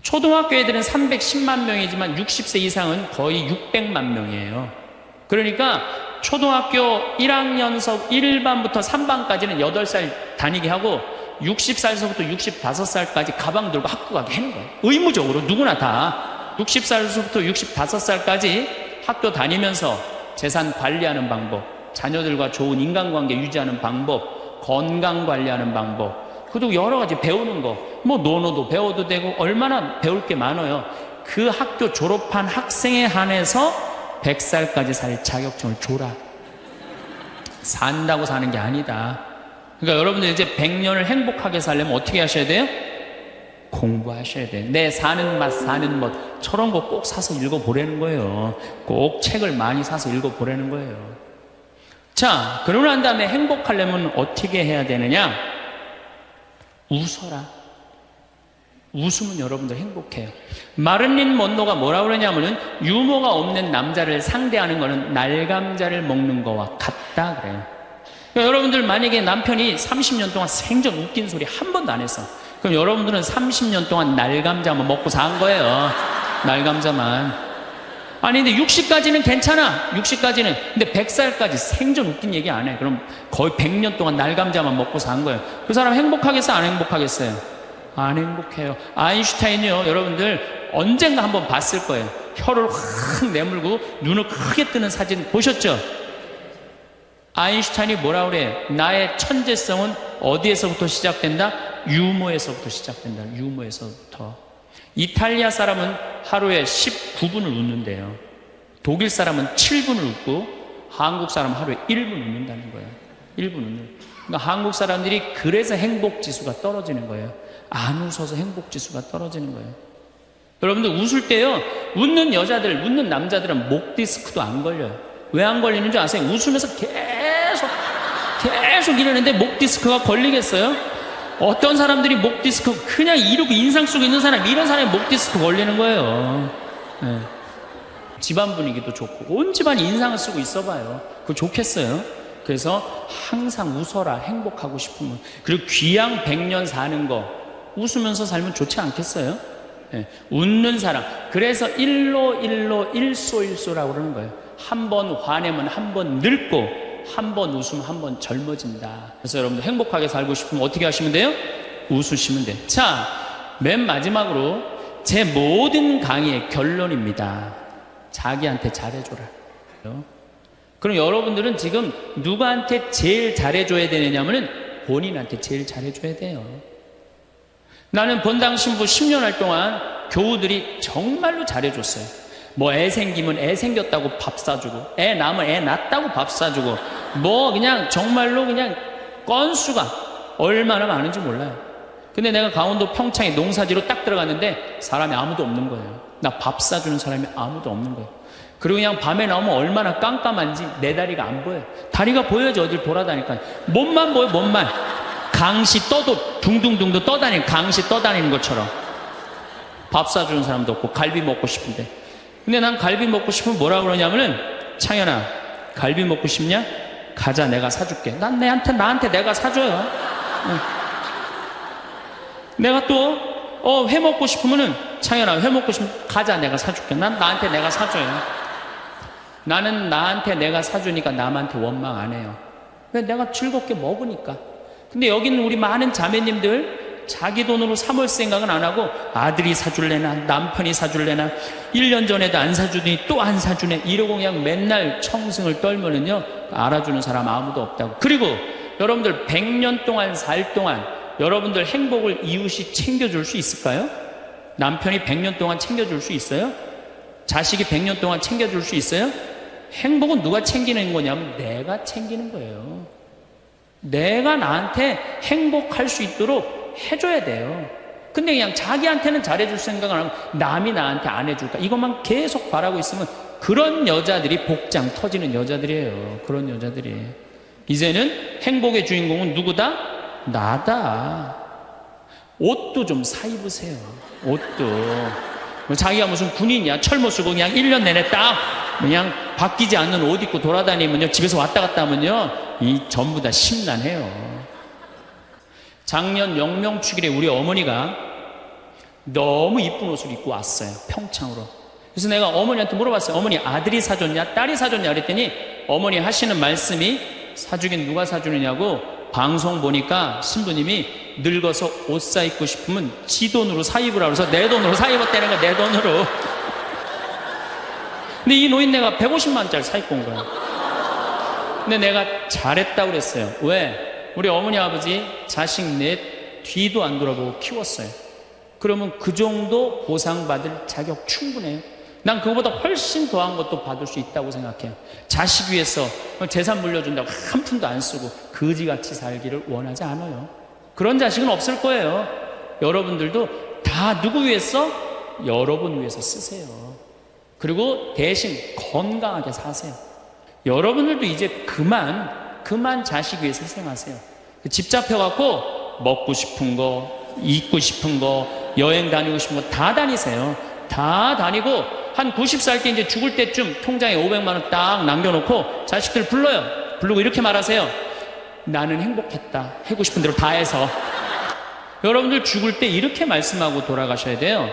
[SPEAKER 1] 초등학교 애들은 310만 명이지만 60세 이상은 거의 600만 명이에요. 그러니까 초등학교 1학년서 1반부터 3반까지는 8살 다니게 하고 60살서부터 65살까지 가방 들고 학교 가게 하는 거예요. 의무적으로 누구나 다 60살서부터 65살까지 학교 다니면서 재산 관리하는 방법, 자녀들과 좋은 인간관계 유지하는 방법, 건강 관리하는 방법, 그리고 여러 가지 배우는 거, 뭐 논어도 배워도 되고 얼마나 배울 게 많아요. 그 학교 졸업한 학생에 한해서 100살까지 살 자격증을 줘라. 산다고 사는 게 아니다. 그러니까 여러분들 이제 100년을 행복하게 살려면 어떻게 하셔야 돼요? 공부하셔야 돼. 내 사는 맛, 사는 멋. 저런 거 꼭 사서 읽어보라는 거예요. 꼭 책을 많이 사서 읽어보라는 거예요. 자, 그러고 난 다음에 행복하려면 어떻게 해야 되느냐? 웃어라. 웃으면 여러분들 행복해요. 마를린 먼로가 뭐라 그러냐면은 유머가 없는 남자를 상대하는 거는 날감자를 먹는 거와 같다 그래요. 그러니까 여러분들 만약에 남편이 30년 동안 생전 웃긴 소리 한 번도 안 했어. 그럼 여러분들은 30년 동안 날감자만 먹고 산 거예요. 날감자만. 아니 근데 60까지는 괜찮아. 60까지는. 근데 100살까지 생전 웃긴 얘기 안 해. 그럼 거의 100년 동안 날감자만 먹고 산 거예요. 그 사람 행복하겠어요? 안 행복하겠어요? 안 행복해요. 아인슈타인이요, 여러분들 언젠가 한번 봤을 거예요. 혀를 확 내물고 눈을 크게 뜨는 사진 보셨죠? 아인슈타인이 뭐라 그래? 나의 천재성은 어디에서부터 시작된다? 유머에서부터 시작된다. 유머에서부터. 이탈리아 사람은 하루에 19분을 웃는데요. 독일 사람은 7분을 웃고 한국 사람은 하루에 1분 웃는다는 거예요. 1분 웃는. 그러니까 한국 사람들이 그래서 행복지수가 떨어지는 거예요. 안 웃어서 행복지수가 떨어지는 거예요. 여러분들 웃을 때요, 웃는 여자들, 웃는 남자들은 목 디스크도 안 걸려요. 왜 안 걸리는 줄 아세요? 웃으면서 계속 이러는데 목 디스크가 걸리겠어요? 어떤 사람들이 목 디스크 그냥 이렇게 인상 속에 있는 사람, 이런 사람이 목 디스크 걸리는 거예요. 네. 집안 분위기도 좋고 온 집안이 인상을 쓰고 있어봐요. 그거 좋겠어요? 그래서 항상 웃어라. 행복하고 싶으면. 그리고 귀양 100년 사는 거 웃으면서 살면 좋지 않겠어요? 네. 웃는 사람. 그래서 일소라고 그러는 거예요. 한 번 화내면 한 번 늙고 한 번 웃으면 한 번 젊어진다. 그래서 여러분들 행복하게 살고 싶으면 어떻게 하시면 돼요? 웃으시면 돼요. 자, 맨 마지막으로 제 모든 강의의 결론입니다. 자기한테 잘해줘라. 그럼 여러분들은 지금 누구한테 제일 잘해줘야 되느냐면은 본인한테 제일 잘해줘야 돼요. 나는 본당 신부 10년 할 동안 교우들이 정말로 잘해줬어요. 뭐 애 생기면 애 생겼다고 밥 사주고, 애 낳으면 애 낳았다고 밥 사주고, 뭐 그냥 정말로 그냥 건수가 얼마나 많은지 몰라요. 근데 내가 강원도 평창에 농사지로 딱 들어갔는데 사람이 아무도 없는 거예요. 나 밥 사주는 사람이 아무도 없는 거예요. 그리고 그냥 밤에 나오면 얼마나 깜깜한지 내 다리가 안 보여요. 다리가 보여야지 어딜 돌아다니까. 몸만 보여, 몸만. 강시 떠도 둥둥둥도 떠다니는, 강시 떠다니는 것처럼. 밥 사주는 사람도 없고 갈비 먹고 싶은데. 근데 난 갈비 먹고 싶으면 뭐라 그러냐면은, 창현아 갈비 먹고 싶냐? 가자, 내가 사줄게. 난 나한테 내가 사줘요. 응. 내가 또 회 먹고 싶으면은, 창현아 회 먹고 싶으면 가자, 내가 사줄게. 난 나한테 내가 사줘요. 나는 나한테 내가 사주니까 남한테 원망 안 해요. 왜? 내가 즐겁게 먹으니까. 근데 여기는 우리 많은 자매님들 자기 돈으로 사 먹을 생각은 안 하고 아들이 사줄래나 남편이 사줄래나 1년 전에도 안 사주더니 또 안 사주네 이러고 그냥 맨날 청승을 떨면은요, 알아주는 사람 아무도 없다고. 그리고 여러분들 100년 동안 살 동안 여러분들 행복을 이웃이 챙겨줄 수 있을까요? 남편이 100년 동안 챙겨줄 수 있어요? 자식이 100년 동안 챙겨줄 수 있어요? 행복은 누가 챙기는 거냐면 내가 챙기는 거예요. 내가 나한테 행복할 수 있도록 해줘야 돼요. 근데 그냥 자기한테는 잘해줄 생각을 안 하고 남이 나한테 안 해줄까 이것만 계속 바라고 있으면 그런 여자들이 복장 터지는 여자들이에요. 그런 여자들이. 이제는 행복의 주인공은 누구다? 나다. 옷도 좀 사 입으세요. 옷도. 자기가 무슨 군인이야. 철모 쓰고 그냥 1년 내내 딱 그냥 바뀌지 않는 옷 입고 돌아다니면요, 집에서 왔다 갔다 하면요, 이 전부 다 심란해요. 작년 영명축일에 우리 어머니가 너무 이쁜 옷을 입고 왔어요. 평창으로. 그래서 내가 어머니한테 물어봤어요. 어머니 아들이 사줬냐 딸이 사줬냐 그랬더니 어머니 하시는 말씀이, 사주긴 누가 사주느냐고, 방송 보니까 신부님이 늙어서 옷 사 입고 싶으면 지 돈으로 사 입으라고 해서 내 돈으로 사 입었다는 거야. 내 돈으로. 근데 이 노인네가 150만 원짜리 사 입고 온 거야. 근데 내가 잘했다고 그랬어요. 왜? 우리 어머니 아버지 자식 넷 뒤도 안 돌아보고 키웠어요. 그러면 그 정도 보상받을 자격 충분해요. 난 그거보다 훨씬 더한 것도 받을 수 있다고 생각해요. 자식 위해서 재산 물려준다고 한 푼도 안 쓰고 거지같이 살기를 원하지 않아요. 그런 자식은 없을 거예요. 여러분들도 다 누구 위해서? 여러분 위해서 쓰세요. 그리고 대신 건강하게 사세요. 여러분들도 이제 그만 자식 위해서 희생하세요. 집 잡혀갖고 먹고 싶은 거, 입고 싶은 거, 여행 다니고 싶은 거 다 다니세요. 다 다니고 한 90살 때 이제 죽을 때쯤 통장에 500만 원 딱 남겨놓고 자식들 불러요. 부르고 이렇게 말하세요. 나는 행복했다. 하고 싶은 대로 다 해서. 여러분들 죽을 때 이렇게 말씀하고 돌아가셔야 돼요.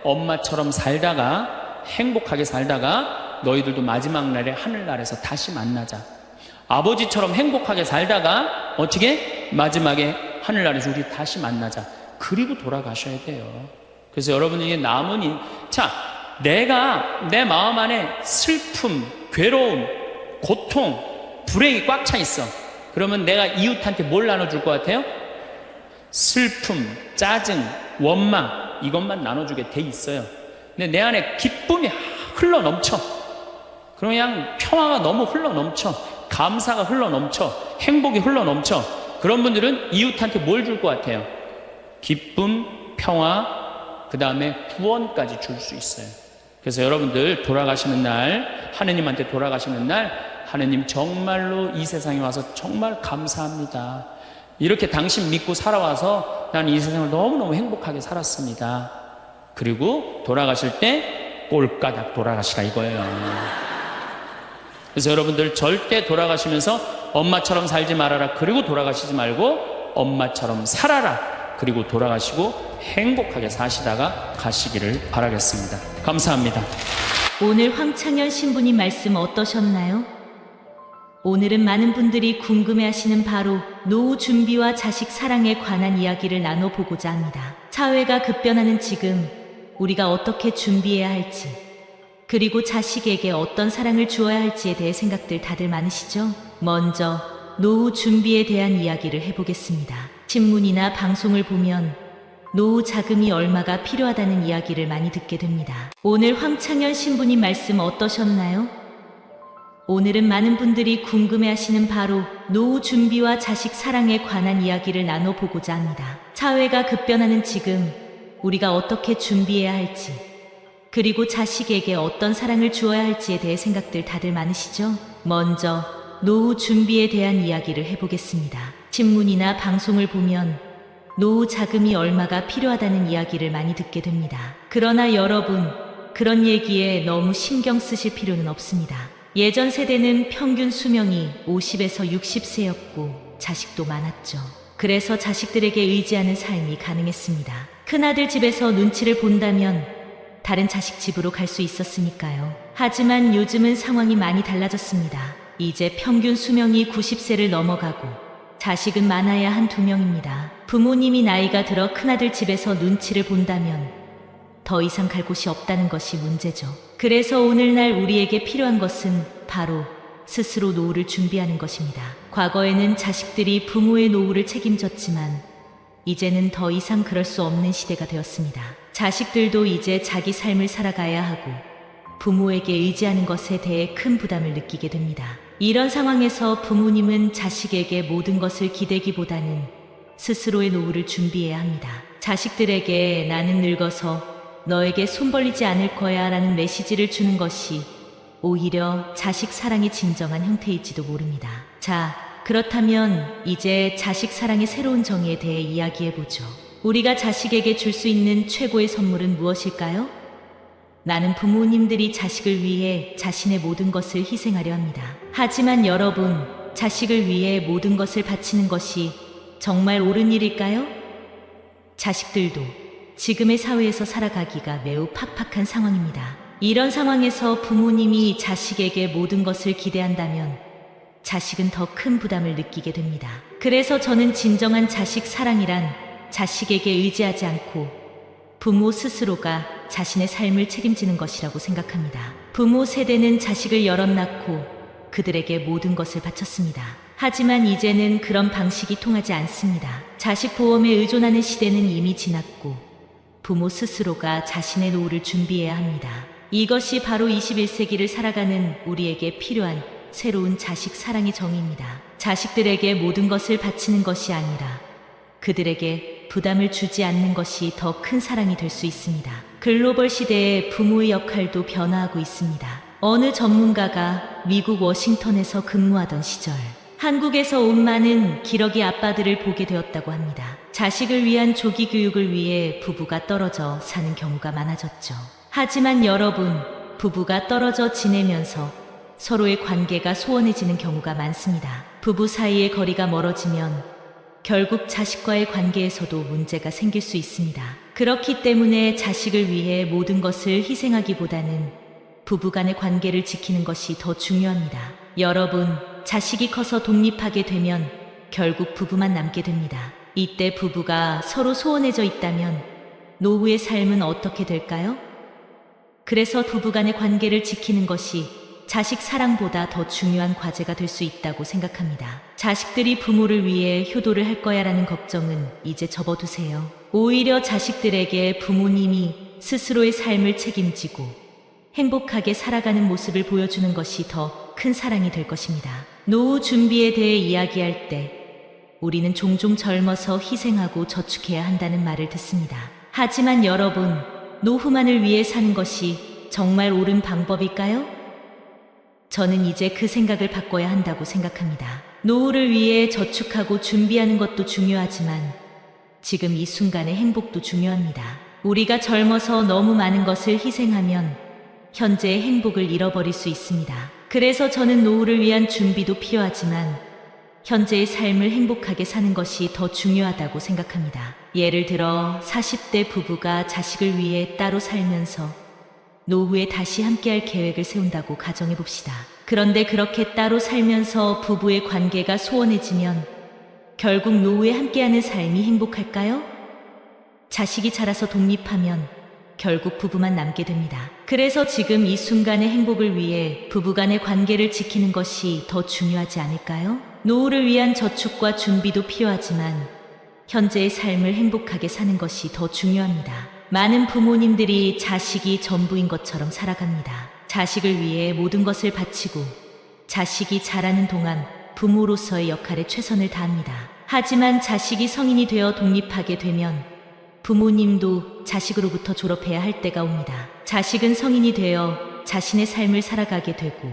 [SPEAKER 1] 엄마처럼 살다가 행복하게 살다가 너희들도 마지막 날에 하늘나라에서 다시 만나자. 아버지처럼 행복하게 살다가 어떻게? 마지막에 하늘나라에서 우리 다시 만나자. 그리고 돌아가셔야 돼요. 그래서 여러분이 남은 내가 내 마음 안에 슬픔, 괴로움, 고통, 불행이 꽉 차 있어. 그러면 내가 이웃한테 뭘 나눠줄 것 같아요? 슬픔, 짜증, 원망 이것만 나눠주게 돼 있어요. 근데 내 안에 기쁨이 흘러 넘쳐. 그냥 평화가 너무 흘러 넘쳐. 감사가 흘러 넘쳐. 행복이 흘러 넘쳐. 그런 분들은 이웃한테 뭘 줄 것 같아요? 기쁨, 평화, 그 다음에 구원까지 줄 수 있어요. 그래서 여러분들 돌아가시는 날, 하느님한테 돌아가시는 날, 하느님 정말로 이 세상에 와서 정말 감사합니다. 이렇게 당신 믿고 살아와서 나는 이 세상을 너무너무 행복하게 살았습니다. 그리고 돌아가실 때 꼴까닥 돌아가시라 이거예요. 그래서 여러분들 절대 돌아가시면서 엄마처럼 살지 말아라. 그리고 돌아가시지 말고 엄마처럼 살아라. 그리고 돌아가시고 행복하게 사시다가 가시기를 바라겠습니다. 감사합니다.
[SPEAKER 3] 오늘 황창현 신부님 말씀 어떠셨나요? 오늘은 많은 분들이 궁금해하시는 바로 노후 준비와 자식 사랑에 관한 이야기를 나눠보고자 합니다. 사회가 급변하는 지금 우리가 어떻게 준비해야 할지, 그리고 자식에게 어떤 사랑을 주어야 할지에 대해 생각들 다들 많으시죠? 먼저 노후 준비에 대한 이야기를 해보겠습니다. 신문이나 방송을 보면 노후 자금이 얼마가 필요하다는 이야기를 많이 듣게 됩니다. 오늘 황창현 신부님 말씀 어떠셨나요? 오늘은 많은 분들이 궁금해하시는 바로 노후 준비와 자식 사랑에 관한 이야기를 나눠보고자 합니다. 사회가 급변하는 지금 우리가 어떻게 준비해야 할지, 그리고 자식에게 어떤 사랑을 주어야 할지에 대해 생각들 다들 많으시죠? 먼저 노후 준비에 대한 이야기를 해보겠습니다. 신문이나 방송을 보면 노후 자금이 얼마가 필요하다는 이야기를 많이 듣게 됩니다. 그러나 여러분, 그런 얘기에 너무 신경 쓰실 필요는 없습니다. 예전 세대는 평균 수명이 50에서 60세였고 자식도 많았죠. 그래서 자식들에게 의지하는 삶이 가능했습니다. 큰아들 집에서 눈치를 본다면 다른 자식 집으로 갈 수 있었으니까요. 하지만 요즘은 상황이 많이 달라졌습니다. 이제 평균 수명이 90세를 넘어가고 자식은 많아야 한두 명입니다. 부모님이 나이가 들어 큰아들 집에서 눈치를 본다면 더 이상 갈 곳이 없다는 것이 문제죠. 그래서 오늘날 우리에게 필요한 것은 바로 스스로 노후를 준비하는 것입니다. 과거에는 자식들이 부모의 노후를 책임졌지만 이제는 더 이상 그럴 수 없는 시대가 되었습니다. 자식들도 이제 자기 삶을 살아가야 하고 부모에게 의지하는 것에 대해 큰 부담을 느끼게 됩니다. 이런 상황에서 부모님은 자식에게 모든 것을 기대기보다는 스스로의 노후를 준비해야 합니다. 자식들에게 나는 늙어서 너에게 손 벌리지 않을 거야 라는 메시지를 주는 것이 오히려 자식 사랑의 진정한 형태일지도 모릅니다. 자, 그렇다면 이제 자식 사랑의 새로운 정의에 대해 이야기해보죠. 우리가 자식에게 줄 수 있는 최고의 선물은 무엇일까요? 나는 부모님들이 자식을 위해 자신의 모든 것을 희생하려 합니다. 하지만 여러분, 자식을 위해 모든 것을 바치는 것이 정말 옳은 일일까요? 자식들도 지금의 사회에서 살아가기가 매우 팍팍한 상황입니다. 이런 상황에서 부모님이 자식에게 모든 것을 기대한다면 자식은 더 큰 부담을 느끼게 됩니다. 그래서 저는 진정한 자식 사랑이란 자식에게 의지하지 않고 부모 스스로가 자신의 삶을 책임지는 것이라고 생각합니다. 부모 세대는 자식을 여럿 낳고 그들에게 모든 것을 바쳤습니다. 하지만 이제는 그런 방식이 통하지 않습니다. 자식 보험에 의존하는 시대는 이미 지났고 부모 스스로가 자신의 노후를 준비해야 합니다. 이것이 바로 21세기를 살아가는 우리에게 필요한 새로운 자식 사랑의 정의입니다. 자식들에게 모든 것을 바치는 것이 아니라 그들에게 부담을 주지 않는 것이 더 큰 사랑이 될 수 있습니다. 글로벌 시대에 부모의 역할도 변화하고 있습니다. 어느 전문가가 미국 워싱턴에서 근무하던 시절 한국에서 온 많은 기러기 아빠들을 보게 되었다고 합니다. 자식을 위한 조기 교육을 위해 부부가 떨어져 사는 경우가 많아졌죠. 하지만 여러분, 부부가 떨어져 지내면서 서로의 관계가 소원해지는 경우가 많습니다. 부부 사이의 거리가 멀어지면 결국 자식과의 관계에서도 문제가 생길 수 있습니다. 그렇기 때문에 자식을 위해 모든 것을 희생하기보다는 부부간의 관계를 지키는 것이 더 중요합니다. 여러분, 자식이 커서 독립하게 되면 결국 부부만 남게 됩니다. 이때 부부가 서로 소원해져 있다면 노후의 삶은 어떻게 될까요? 그래서 부부간의 관계를 지키는 것이 자식 사랑보다 더 중요한 과제가 될 수 있다고 생각합니다. 자식들이 부모를 위해 효도를 할 거야라는 걱정은 이제 접어두세요. 오히려 자식들에게 부모님이 스스로의 삶을 책임지고 행복하게 살아가는 모습을 보여주는 것이 더 큰 사랑이 될 것입니다. 노후 준비에 대해 이야기할 때 우리는 종종 젊어서 희생하고 저축해야 한다는 말을 듣습니다. 하지만 여러분, 노후만을 위해 사는 것이 정말 옳은 방법일까요? 저는 이제 그 생각을 바꿔야 한다고 생각합니다. 노후를 위해 저축하고 준비하는 것도 중요하지만 지금 이 순간의 행복도 중요합니다. 우리가 젊어서 너무 많은 것을 희생하면 현재의 행복을 잃어버릴 수 있습니다. 그래서 저는 노후를 위한 준비도 필요하지만 현재의 삶을 행복하게 사는 것이 더 중요하다고 생각합니다. 예를 들어 40대 부부가 자식을 위해 따로 살면서 노후에 다시 함께할 계획을 세운다고 가정해 봅시다. 그런데 그렇게 따로 살면서 부부의 관계가 소원해지면 결국 노후에 함께하는 삶이 행복할까요? 자식이 자라서 독립하면 결국 부부만 남게 됩니다. 그래서 지금 이 순간의 행복을 위해 부부간의 관계를 지키는 것이 더 중요하지 않을까요? 노후를 위한 저축과 준비도 필요하지만 현재의 삶을 행복하게 사는 것이 더 중요합니다. 많은 부모님들이 자식이 전부인 것처럼 살아갑니다. 자식을 위해 모든 것을 바치고 자식이 자라는 동안 부모로서의 역할에 최선을 다합니다. 하지만 자식이 성인이 되어 독립하게 되면 부모님도 자식으로부터 졸업해야 할 때가 옵니다. 자식은 성인이 되어 자신의 삶을 살아가게 되고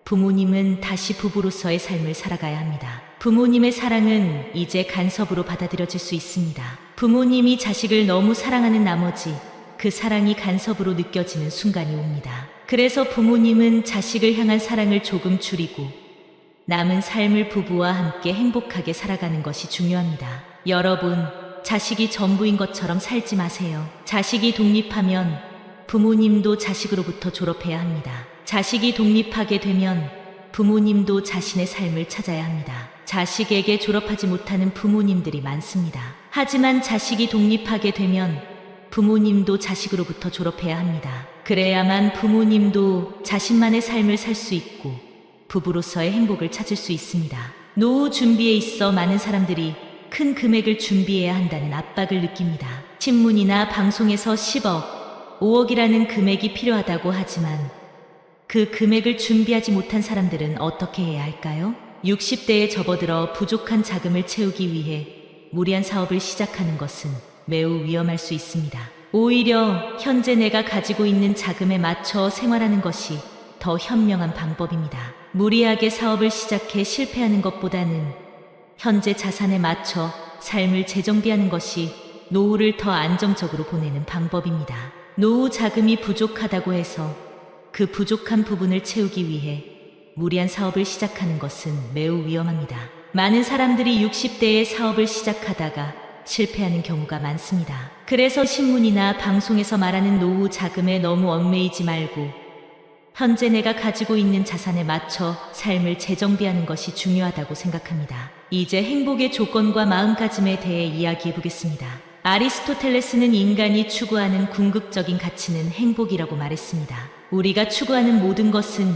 [SPEAKER 3] 부모님은 다시 부부로서의 삶을 살아가야 합니다. 부모님의 사랑은 이제 간섭으로 받아들여질 수 있습니다. 부모님이 자식을 너무 사랑하는 나머지 그 사랑이 간섭으로 느껴지는 순간이 옵니다. 그래서 부모님은 자식을 향한 사랑을 조금 줄이고 남은 삶을 부부와 함께 행복하게 살아가는 것이 중요합니다. 여러분, 자식이 전부인 것처럼 살지 마세요. 자식이 독립하면 부모님도 자식으로부터 졸업해야 합니다. 자식이 독립하게 되면 부모님도 자신의 삶을 찾아야 합니다. 자식에게 졸업하지 못하는 부모님들이 많습니다. 하지만 자식이 독립하게 되면 부모님도 자식으로부터 졸업해야 합니다. 그래야만 부모님도 자신만의 삶을 살 수 있고 부부로서의 행복을 찾을 수 있습니다. 노후 준비에 있어 많은 사람들이 큰 금액을 준비해야 한다는 압박을 느낍니다. 신문이나 방송에서 10억, 5억이라는 금액이 필요하다고 하지만 그 금액을 준비하지 못한 사람들은 어떻게 해야 할까요? 60대에 접어들어 부족한 자금을 채우기 위해 무리한 사업을 시작하는 것은 매우 위험할 수 있습니다. 오히려 현재 내가 가지고 있는 자금에 맞춰 생활하는 것이 더 현명한 방법입니다. 무리하게 사업을 시작해 실패하는 것보다는 현재 자산에 맞춰 삶을 재정비하는 것이 노후를 더 안정적으로 보내는 방법입니다. 노후 자금이 부족하다고 해서 그 부족한 부분을 채우기 위해 무리한 사업을 시작하는 것은 매우 위험합니다. 많은 사람들이 60대에 사업을 시작하다가 실패하는 경우가 많습니다. 그래서 신문이나 방송에서 말하는 노후 자금에 너무 얽매이지 말고 현재 내가 가지고 있는 자산에 맞춰 삶을 재정비하는 것이 중요하다고 생각합니다. 이제 행복의 조건과 마음가짐에 대해 이야기해 보겠습니다. 아리스토텔레스는 인간이 추구하는 궁극적인 가치는 행복이라고 말했습니다. 우리가 추구하는 모든 것은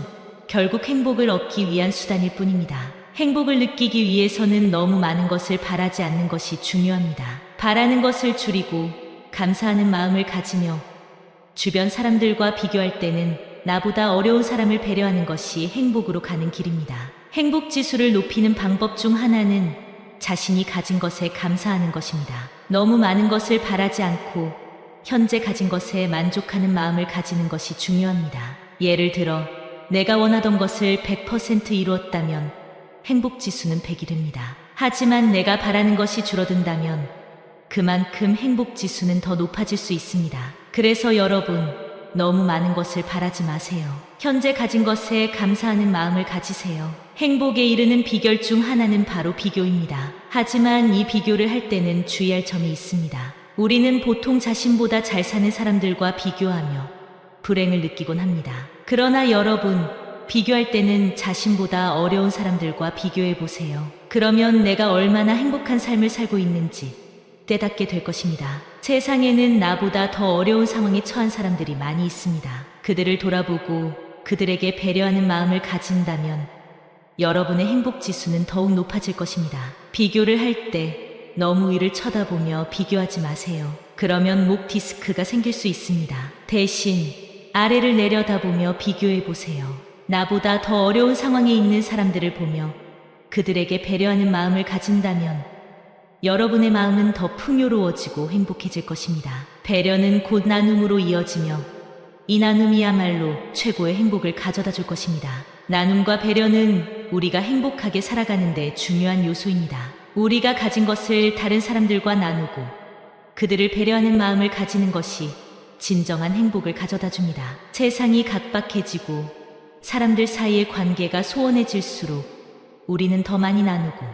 [SPEAKER 3] 결국 행복을 얻기 위한 수단일 뿐입니다. 행복을 느끼기 위해서는 너무 많은 것을 바라지 않는 것이 중요합니다. 바라는 것을 줄이고 감사하는 마음을 가지며 주변 사람들과 비교할 때는 나보다 어려운 사람을 배려하는 것이 행복으로 가는 길입니다. 행복 지수를 높이는 방법 중 하나는 자신이 가진 것에 감사하는 것입니다. 너무 많은 것을 바라지 않고 현재 가진 것에 만족하는 마음을 가지는 것이 중요합니다. 예를 들어 내가 원하던 것을 100% 이루었다면 행복 지수는 100이 됩니다. 하지만 내가 바라는 것이 줄어든다면 그만큼 행복 지수는 더 높아질 수 있습니다. 그래서 여러분, 너무 많은 것을 바라지 마세요. 현재 가진 것에 감사하는 마음을 가지세요. 행복에 이르는 비결 중 하나는 바로 비교입니다. 하지만 이 비교를 할 때는 주의할 점이 있습니다. 우리는 보통 자신보다 잘 사는 사람들과 비교하며 불행을 느끼곤 합니다. 그러나 여러분, 비교할 때는 자신보다 어려운 사람들과 비교해 보세요. 그러면 내가 얼마나 행복한 삶을 살고 있는지 깨닫게 될 것입니다. 세상에는 나보다 더 어려운 상황에 처한 사람들이 많이 있습니다. 그들을 돌아보고 그들에게 배려하는 마음을 가진다면 여러분의 행복 지수는 더욱 높아질 것입니다. 비교를 할 때 너무 위를 쳐다보며 비교하지 마세요. 그러면 목 디스크가 생길 수 있습니다. 대신 아래를 내려다보며 비교해 보세요. 나보다 더 어려운 상황에 있는 사람들을 보며 그들에게 배려하는 마음을 가진다면 여러분의 마음은 더 풍요로워지고 행복해질 것입니다. 배려는 곧 나눔으로 이어지며 이 나눔이야말로 최고의 행복을 가져다 줄 것입니다. 나눔과 배려는 우리가 행복하게 살아가는 데 중요한 요소입니다. 우리가 가진 것을 다른 사람들과 나누고 그들을 배려하는 마음을 가지는 것이 진정한 행복을 가져다 줍니다. 세상이 각박해지고 사람들 사이의 관계가 소원해질수록 우리는 더 많이 나누고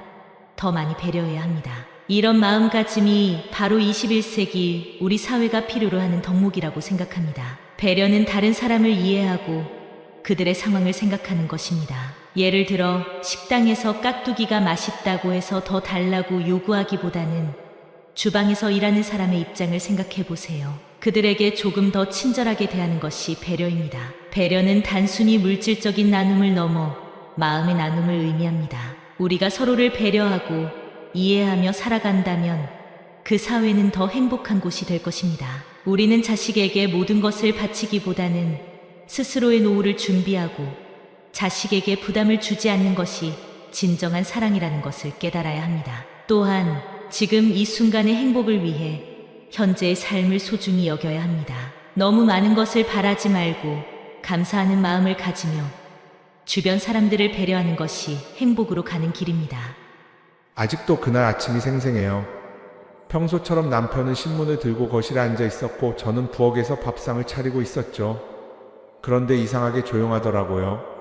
[SPEAKER 3] 더 많이 배려해야 합니다. 이런 마음가짐이 바로 21세기 우리 사회가 필요로 하는 덕목이라고 생각합니다. 배려는 다른 사람을 이해하고 그들의 상황을 생각하는 것입니다. 예를 들어 식당에서 깍두기가 맛있다고 해서 더 달라고 요구하기보다는 주방에서 일하는 사람의 입장을 생각해 보세요. 그들에게 조금 더 친절하게 대하는 것이 배려입니다. 배려는 단순히 물질적인 나눔을 넘어 마음의 나눔을 의미합니다. 우리가 서로를 배려하고 이해하며 살아간다면 그 사회는 더 행복한 곳이 될 것입니다. 우리는 자식에게 모든 것을 바치기보다는 스스로의 노후를 준비하고 자식에게 부담을 주지 않는 것이 진정한 사랑이라는 것을 깨달아야 합니다. 또한 지금 이 순간의 행복을 위해 현재의 삶을 소중히 여겨야 합니다. 너무 많은 것을 바라지 말고 감사하는 마음을 가지며 주변 사람들을 배려하는 것이 행복으로 가는 길입니다.
[SPEAKER 4] 아직도 그날 아침이 생생해요. 평소처럼 남편은 신문을 들고 거실에 앉아 있었고 저는 부엌에서 밥상을 차리고 있었죠. 그런데 이상하게 조용하더라고요.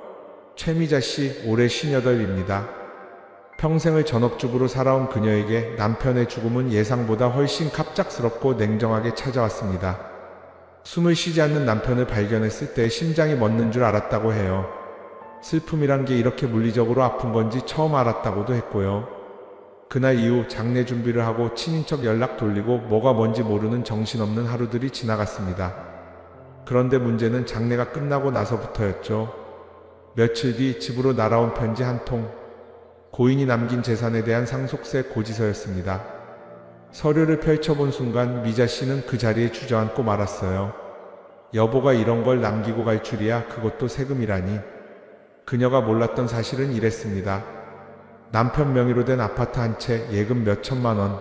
[SPEAKER 4] 최미자 씨, 올해 58입니다. 평생을 전업주부로 살아온 그녀에게 남편의 죽음은 예상보다 훨씬 갑작스럽고 냉정하게 찾아왔습니다. 숨을 쉬지 않는 남편을 발견했을 때 심장이 멎는 줄 알았다고 해요. 슬픔이란 게 이렇게 물리적으로 아픈 건지 처음 알았다고도 했고요. 그날 이후 장례 준비를 하고 친인척 연락 돌리고 뭐가 뭔지 모르는 정신없는 하루들이 지나갔습니다. 그런데 문제는 장례가 끝나고 나서부터였죠. 며칠 뒤 집으로 날아온 편지 한 통. 고인이 남긴 재산에 대한 상속세 고지서였습니다. 서류를 펼쳐본 순간 미자 씨는 그 자리에 주저앉고 말았어요. 여보가 이런 걸 남기고 갈 줄이야. 그것도 세금이라니. 그녀가 몰랐던 사실은 이랬습니다. 남편 명의로 된 아파트 한 채, 예금 몇 천만 원.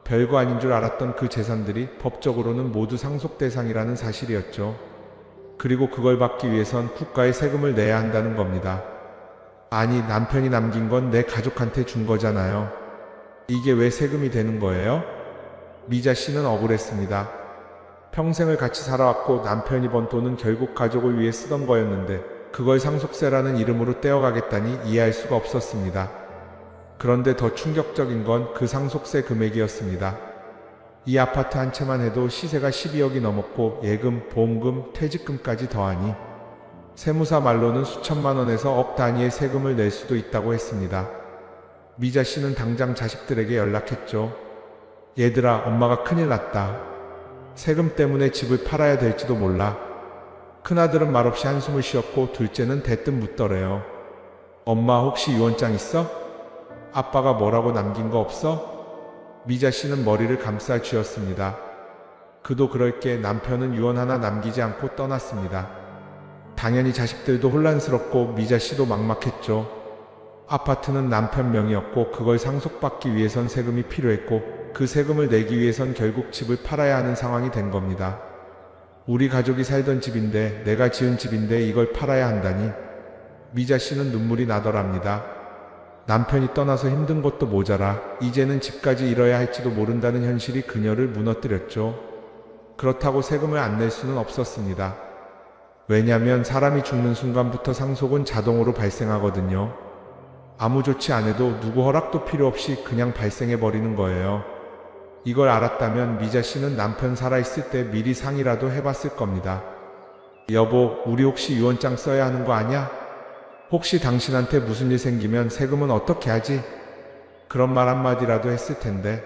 [SPEAKER 4] 별거 아닌 줄 알았던 그 재산들이 법적으로는 모두 상속 대상이라는 사실이었죠. 그리고 그걸 받기 위해선 국가에 세금을 내야 한다는 겁니다. 아니, 남편이 남긴 건 내 가족한테 준 거잖아요. 이게 왜 세금이 되는 거예요? 미자 씨는 억울했습니다. 평생을 같이 살아왔고 남편이 번 돈은 결국 가족을 위해 쓰던 거였는데 그걸 상속세라는 이름으로 떼어가겠다니 이해할 수가 없었습니다. 그런데 더 충격적인 건 그 상속세 금액이었습니다. 이 아파트 한 채만 해도 시세가 12억이 넘었고 예금, 보험금, 퇴직금까지 더하니 세무사 말로는 수천만 원에서 억 단위의 세금을 낼 수도 있다고 했습니다. 미자 씨는 당장 자식들에게 연락했죠. 얘들아, 엄마가 큰일 났다. 세금 때문에 집을 팔아야 될지도 몰라. 큰아들은 말없이 한숨을 쉬었고 둘째는 대뜸 묻더래요. 엄마, 혹시 유언장 있어? 아빠가 뭐라고 남긴 거 없어? 미자 씨는 머리를 감싸 쥐었습니다. 그도 그럴 게 남편은 유언 하나 남기지 않고 떠났습니다. 당연히 자식들도 혼란스럽고 미자 씨도 막막했죠. 아파트는 남편 명의였고 그걸 상속받기 위해선 세금이 필요했고 그 세금을 내기 위해선 결국 집을 팔아야 하는 상황이 된 겁니다. 우리 가족이 살던 집인데 내가 지은 집인데 이걸 팔아야 한다니. 미자 씨는 눈물이 나더랍니다. 남편이 떠나서 힘든 것도 모자라 이제는 집까지 잃어야 할지도 모른다는 현실이 그녀를 무너뜨렸죠. 그렇다고 세금을 안 낼 수는 없었습니다. 왜냐면 사람이 죽는 순간부터 상속은 자동으로 발생하거든요. 아무 조치 안 해도 누구 허락도 필요 없이 그냥 발생해 버리는 거예요. 이걸 알았다면 미자 씨는 남편 살아있을 때 미리 상의라도 해봤을 겁니다. 여보, 우리 혹시 유언장 써야 하는 거 아냐? 혹시 당신한테 무슨 일 생기면 세금은 어떻게 하지? 그런 말 한마디라도 했을 텐데.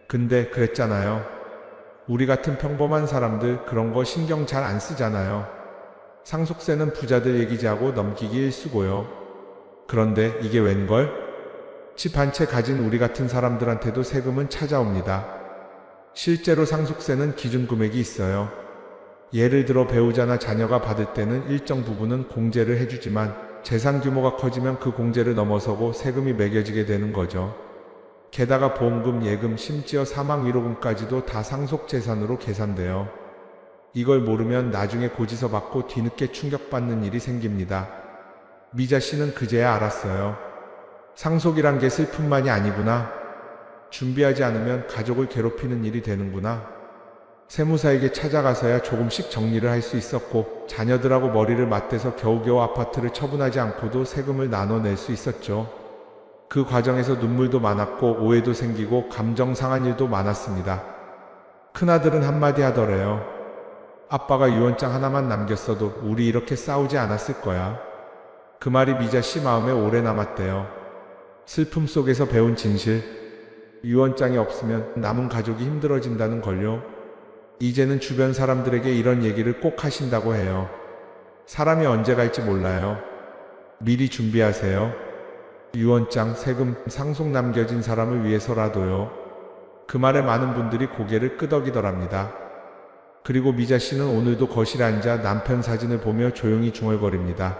[SPEAKER 4] 근데 그랬잖아요. 우리 같은 평범한 사람들 그런 거 신경 잘 안 쓰잖아요. 상속세는 부자들 얘기지 하고 넘기기 일쑤고요. 그런데 이게 웬걸? 집 한 채 가진 우리 같은 사람들한테도 세금은 찾아옵니다. 실제로 상속세는 기준 금액이 있어요. 예를 들어 배우자나 자녀가 받을 때는 일정 부분은 공제를 해주지만 재산 규모가 커지면 그 공제를 넘어서고 세금이 매겨지게 되는 거죠. 게다가 보험금, 예금, 심지어 사망위로금까지도 다 상속재산으로 계산돼요. 이걸 모르면 나중에 고지서 받고 뒤늦게 충격받는 일이 생깁니다. 미자 씨는 그제야 알았어요. 상속이란 게 슬픔만이 아니구나. 준비하지 않으면 가족을 괴롭히는 일이 되는구나. 세무사에게 찾아가서야 조금씩 정리를 할 수 있었고 자녀들하고 머리를 맞대서 겨우겨우 아파트를 처분하지 않고도 세금을 나눠낼 수 있었죠. 그 과정에서 눈물도 많았고 오해도 생기고 감정 상한 일도 많았습니다. 큰아들은 한마디 하더래요. 아빠가 유언장 하나만 남겼어도 우리 이렇게 싸우지 않았을 거야. 그 말이 미자 씨 마음에 오래 남았대요. 슬픔 속에서 배운 진실. 유언장이 없으면 남은 가족이 힘들어진다는 걸요. 이제는 주변 사람들에게 이런 얘기를 꼭 하신다고 해요. 사람이 언제 갈지 몰라요. 미리 준비하세요. 유언장, 세금, 상속 남겨진 사람을 위해서라도요. 그 말에 많은 분들이 고개를 끄덕이더랍니다. 그리고 미자 씨는 오늘도 거실에 앉아 남편 사진을 보며 조용히 중얼거립니다.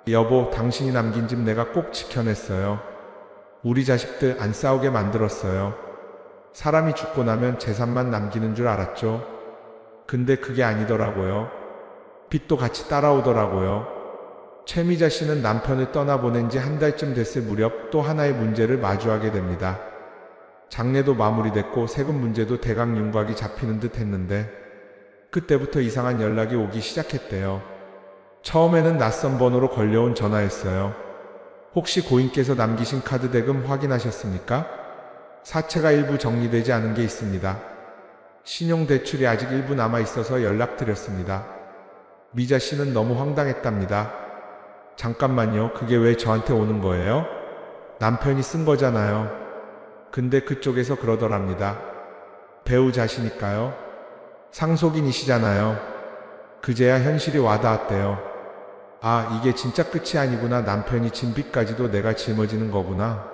[SPEAKER 4] 여보, 당신이 남긴 집 내가 꼭 지켜냈어요. 우리 자식들 안 싸우게 만들었어요. 사람이 죽고 나면 재산만 남기는 줄 알았죠. 근데 그게 아니더라고요. 빚도 같이 따라오더라고요. 최미자 씨는 남편을 떠나보낸 지 한 달쯤 됐을 무렵 또 하나의 문제를 마주하게 됩니다. 장례도 마무리됐고 세금 문제도 대강 윤곽이 잡히는 듯 했는데 그때부터 이상한 연락이 오기 시작했대요. 처음에는 낯선 번호로 걸려온 전화였어요. 혹시 고인께서 남기신 카드 대금 확인하셨습니까? 사채가 일부 정리되지 않은 게 있습니다. 신용대출이 아직 일부 남아있어서 연락드렸습니다. 미자 씨는 너무 황당했답니다. 잠깐만요, 그게 왜 저한테 오는 거예요? 남편이 쓴 거잖아요. 근데 그쪽에서 그러더랍니다. 배우자시니까요. 상속인이시잖아요. 그제야 현실이 와닿았대요. 아, 이게 진짜 끝이 아니구나. 남편이 진 빚까지도 내가 짊어지는 거구나.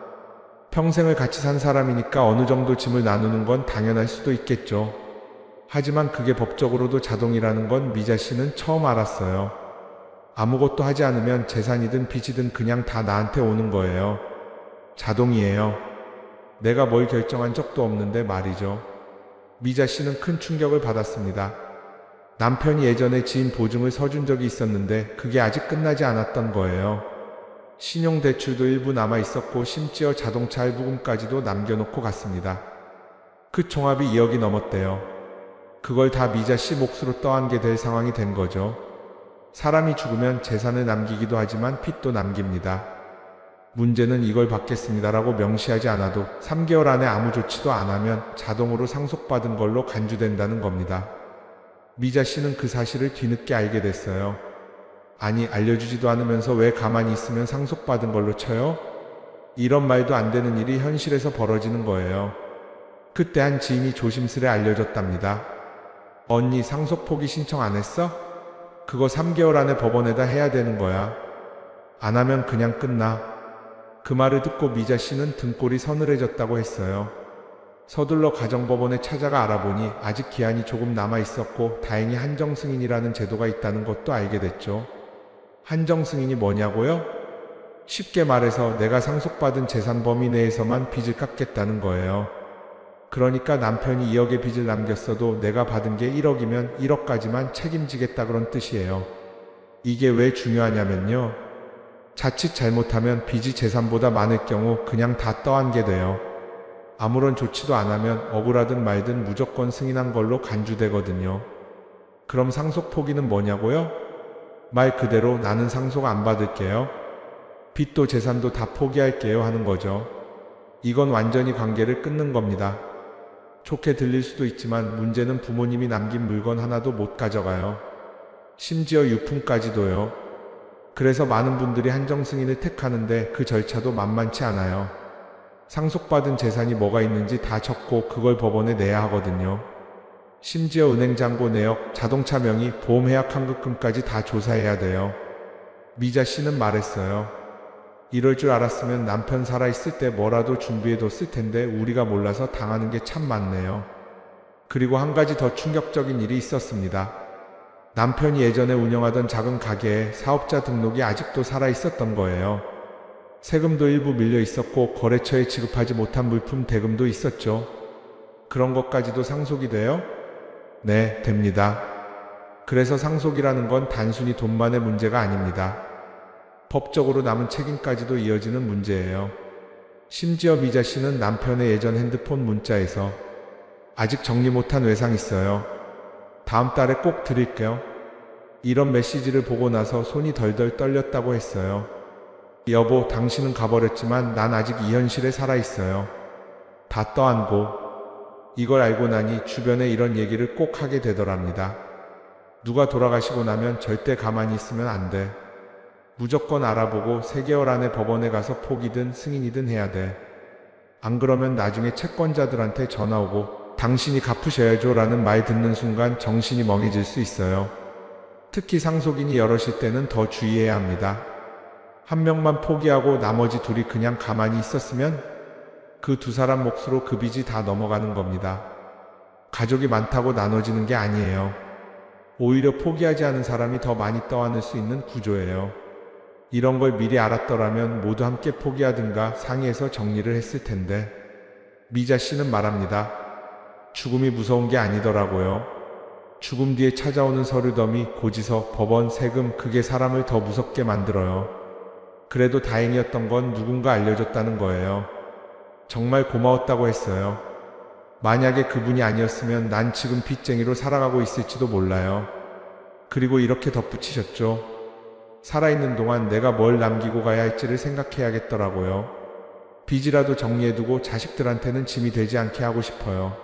[SPEAKER 4] 평생을 같이 산 사람이니까 어느 정도 짐을 나누는 건 당연할 수도 있겠죠. 하지만 그게 법적으로도 자동이라는 건 미자 씨는 처음 알았어요. 아무것도 하지 않으면 재산이든 빚이든 그냥 다 나한테 오는 거예요. 자동이에요. 내가 뭘 결정한 적도 없는데 말이죠. 미자 씨는 큰 충격을 받았습니다. 남편이 예전에 지인 보증을 서준 적이 있었는데 그게 아직 끝나지 않았던 거예요. 신용대출도 일부 남아 있었고 심지어 자동차 할부금까지도 남겨놓고 갔습니다. 그 총합이 2억이 넘었대요. 그걸 다 미자 씨 몫으로 떠안게 될 상황이 된 거죠. 사람이 죽으면 재산을 남기기도 하지만 빚도 남깁니다. 문제는 이걸 받겠습니다라고 명시하지 않아도 3개월 안에 아무 조치도 안 하면 자동으로 상속받은 걸로 간주된다는 겁니다. 미자 씨는 그 사실을 뒤늦게 알게 됐어요. 아니, 알려주지도 않으면서 왜 가만히 있으면 상속받은 걸로 쳐요? 이런 말도 안 되는 일이 현실에서 벌어지는 거예요. 그때 한 지인이 조심스레 알려줬답니다. 언니, 상속 포기 신청 안 했어? 그거 3개월 안에 법원에다 해야 되는 거야. 안 하면 그냥 끝나. 그 말을 듣고 미자 씨는 등골이 서늘해졌다고 했어요. 서둘러 가정법원에 찾아가 알아보니 아직 기한이 조금 남아 있었고 다행히 한정승인이라는 제도가 있다는 것도 알게 됐죠. 한정승인이 뭐냐고요? 쉽게 말해서 내가 상속받은 재산 범위 내에서만 빚을 갚겠다는 거예요. 그러니까 남편이 2억의 빚을 남겼어도 내가 받은 게 1억이면 1억까지만 책임지겠다 그런 뜻이에요. 이게 왜 중요하냐면요. 자칫 잘못하면 빚이 재산보다 많을 경우 그냥 다 떠안게 돼요. 아무런 조치도 안 하면 억울하든 말든 무조건 승인한 걸로 간주되거든요. 그럼 상속 포기는 뭐냐고요? 말 그대로 나는 상속 안 받을게요. 빚도 재산도 다 포기할게요 하는 거죠. 이건 완전히 관계를 끊는 겁니다. 좋게 들릴 수도 있지만 문제는 부모님이 남긴 물건 하나도 못 가져가요. 심지어 유품까지도요. 그래서 많은 분들이 한정 승인을 택하는데 그 절차도 만만치 않아요. 상속받은 재산이 뭐가 있는지 다 적고 그걸 법원에 내야 하거든요. 심지어 은행 잔고 내역, 자동차 명의, 보험 해약 환급금까지 다 조사해야 돼요. 미자 씨는 말했어요. 이럴 줄 알았으면 남편 살아있을 때 뭐라도 준비해뒀을 텐데 우리가 몰라서 당하는 게 참 많네요. 그리고 한 가지 더 충격적인 일이 있었습니다. 남편이 예전에 운영하던 작은 가게에 사업자 등록이 아직도 살아있었던 거예요. 세금도 일부 밀려 있었고 거래처에 지급하지 못한 물품 대금도 있었죠. 그런 것까지도 상속이 돼요? 네, 됩니다. 그래서 상속이라는 건 단순히 돈만의 문제가 아닙니다. 법적으로 남은 책임까지도 이어지는 문제예요. 심지어 미자 씨는 남편의 예전 핸드폰 문자에서 아직 정리 못한 외상 있어요. 다음 달에 꼭 드릴게요. 이런 메시지를 보고 나서 손이 덜덜 떨렸다고 했어요. 여보, 당신은 가버렸지만 난 아직 이 현실에 살아있어요. 다 떠안고. 이걸 알고 나니 주변에 이런 얘기를 꼭 하게 되더랍니다. 누가 돌아가시고 나면 절대 가만히 있으면 안 돼. 무조건 알아보고 3개월 안에 법원에 가서 포기든 승인이든 해야 돼. 안 그러면 나중에 채권자들한테 전화 오고 당신이 갚으셔야죠 라는 말 듣는 순간 정신이 멍해질 수 있어요. 특히 상속인이 여럿일 때는 더 주의해야 합니다. 한 명만 포기하고 나머지 둘이 그냥 가만히 있었으면 그 2사람 몫으로 그 빚이 다 넘어가는 겁니다. 가족이 많다고 나눠지는 게 아니에요. 오히려 포기하지 않은 사람이 더 많이 떠안을 수 있는 구조예요. 이런 걸 미리 알았더라면 모두 함께 포기하든가 상의해서 정리를 했을 텐데. 미자 씨는 말합니다. 죽음이 무서운 게 아니더라고요. 죽음 뒤에 찾아오는 서류더미, 고지서, 법원, 세금, 그게 사람을 더 무섭게 만들어요. 그래도 다행이었던 건 누군가 알려줬다는 거예요. 정말 고마웠다고 했어요. 만약에 그분이 아니었으면 난 지금 빚쟁이로 살아가고 있을지도 몰라요. 그리고 이렇게 덧붙이셨죠. 살아있는 동안 내가 뭘 남기고 가야 할지를 생각해야겠더라고요. 빚이라도 정리해두고 자식들한테는 짐이 되지 않게 하고 싶어요.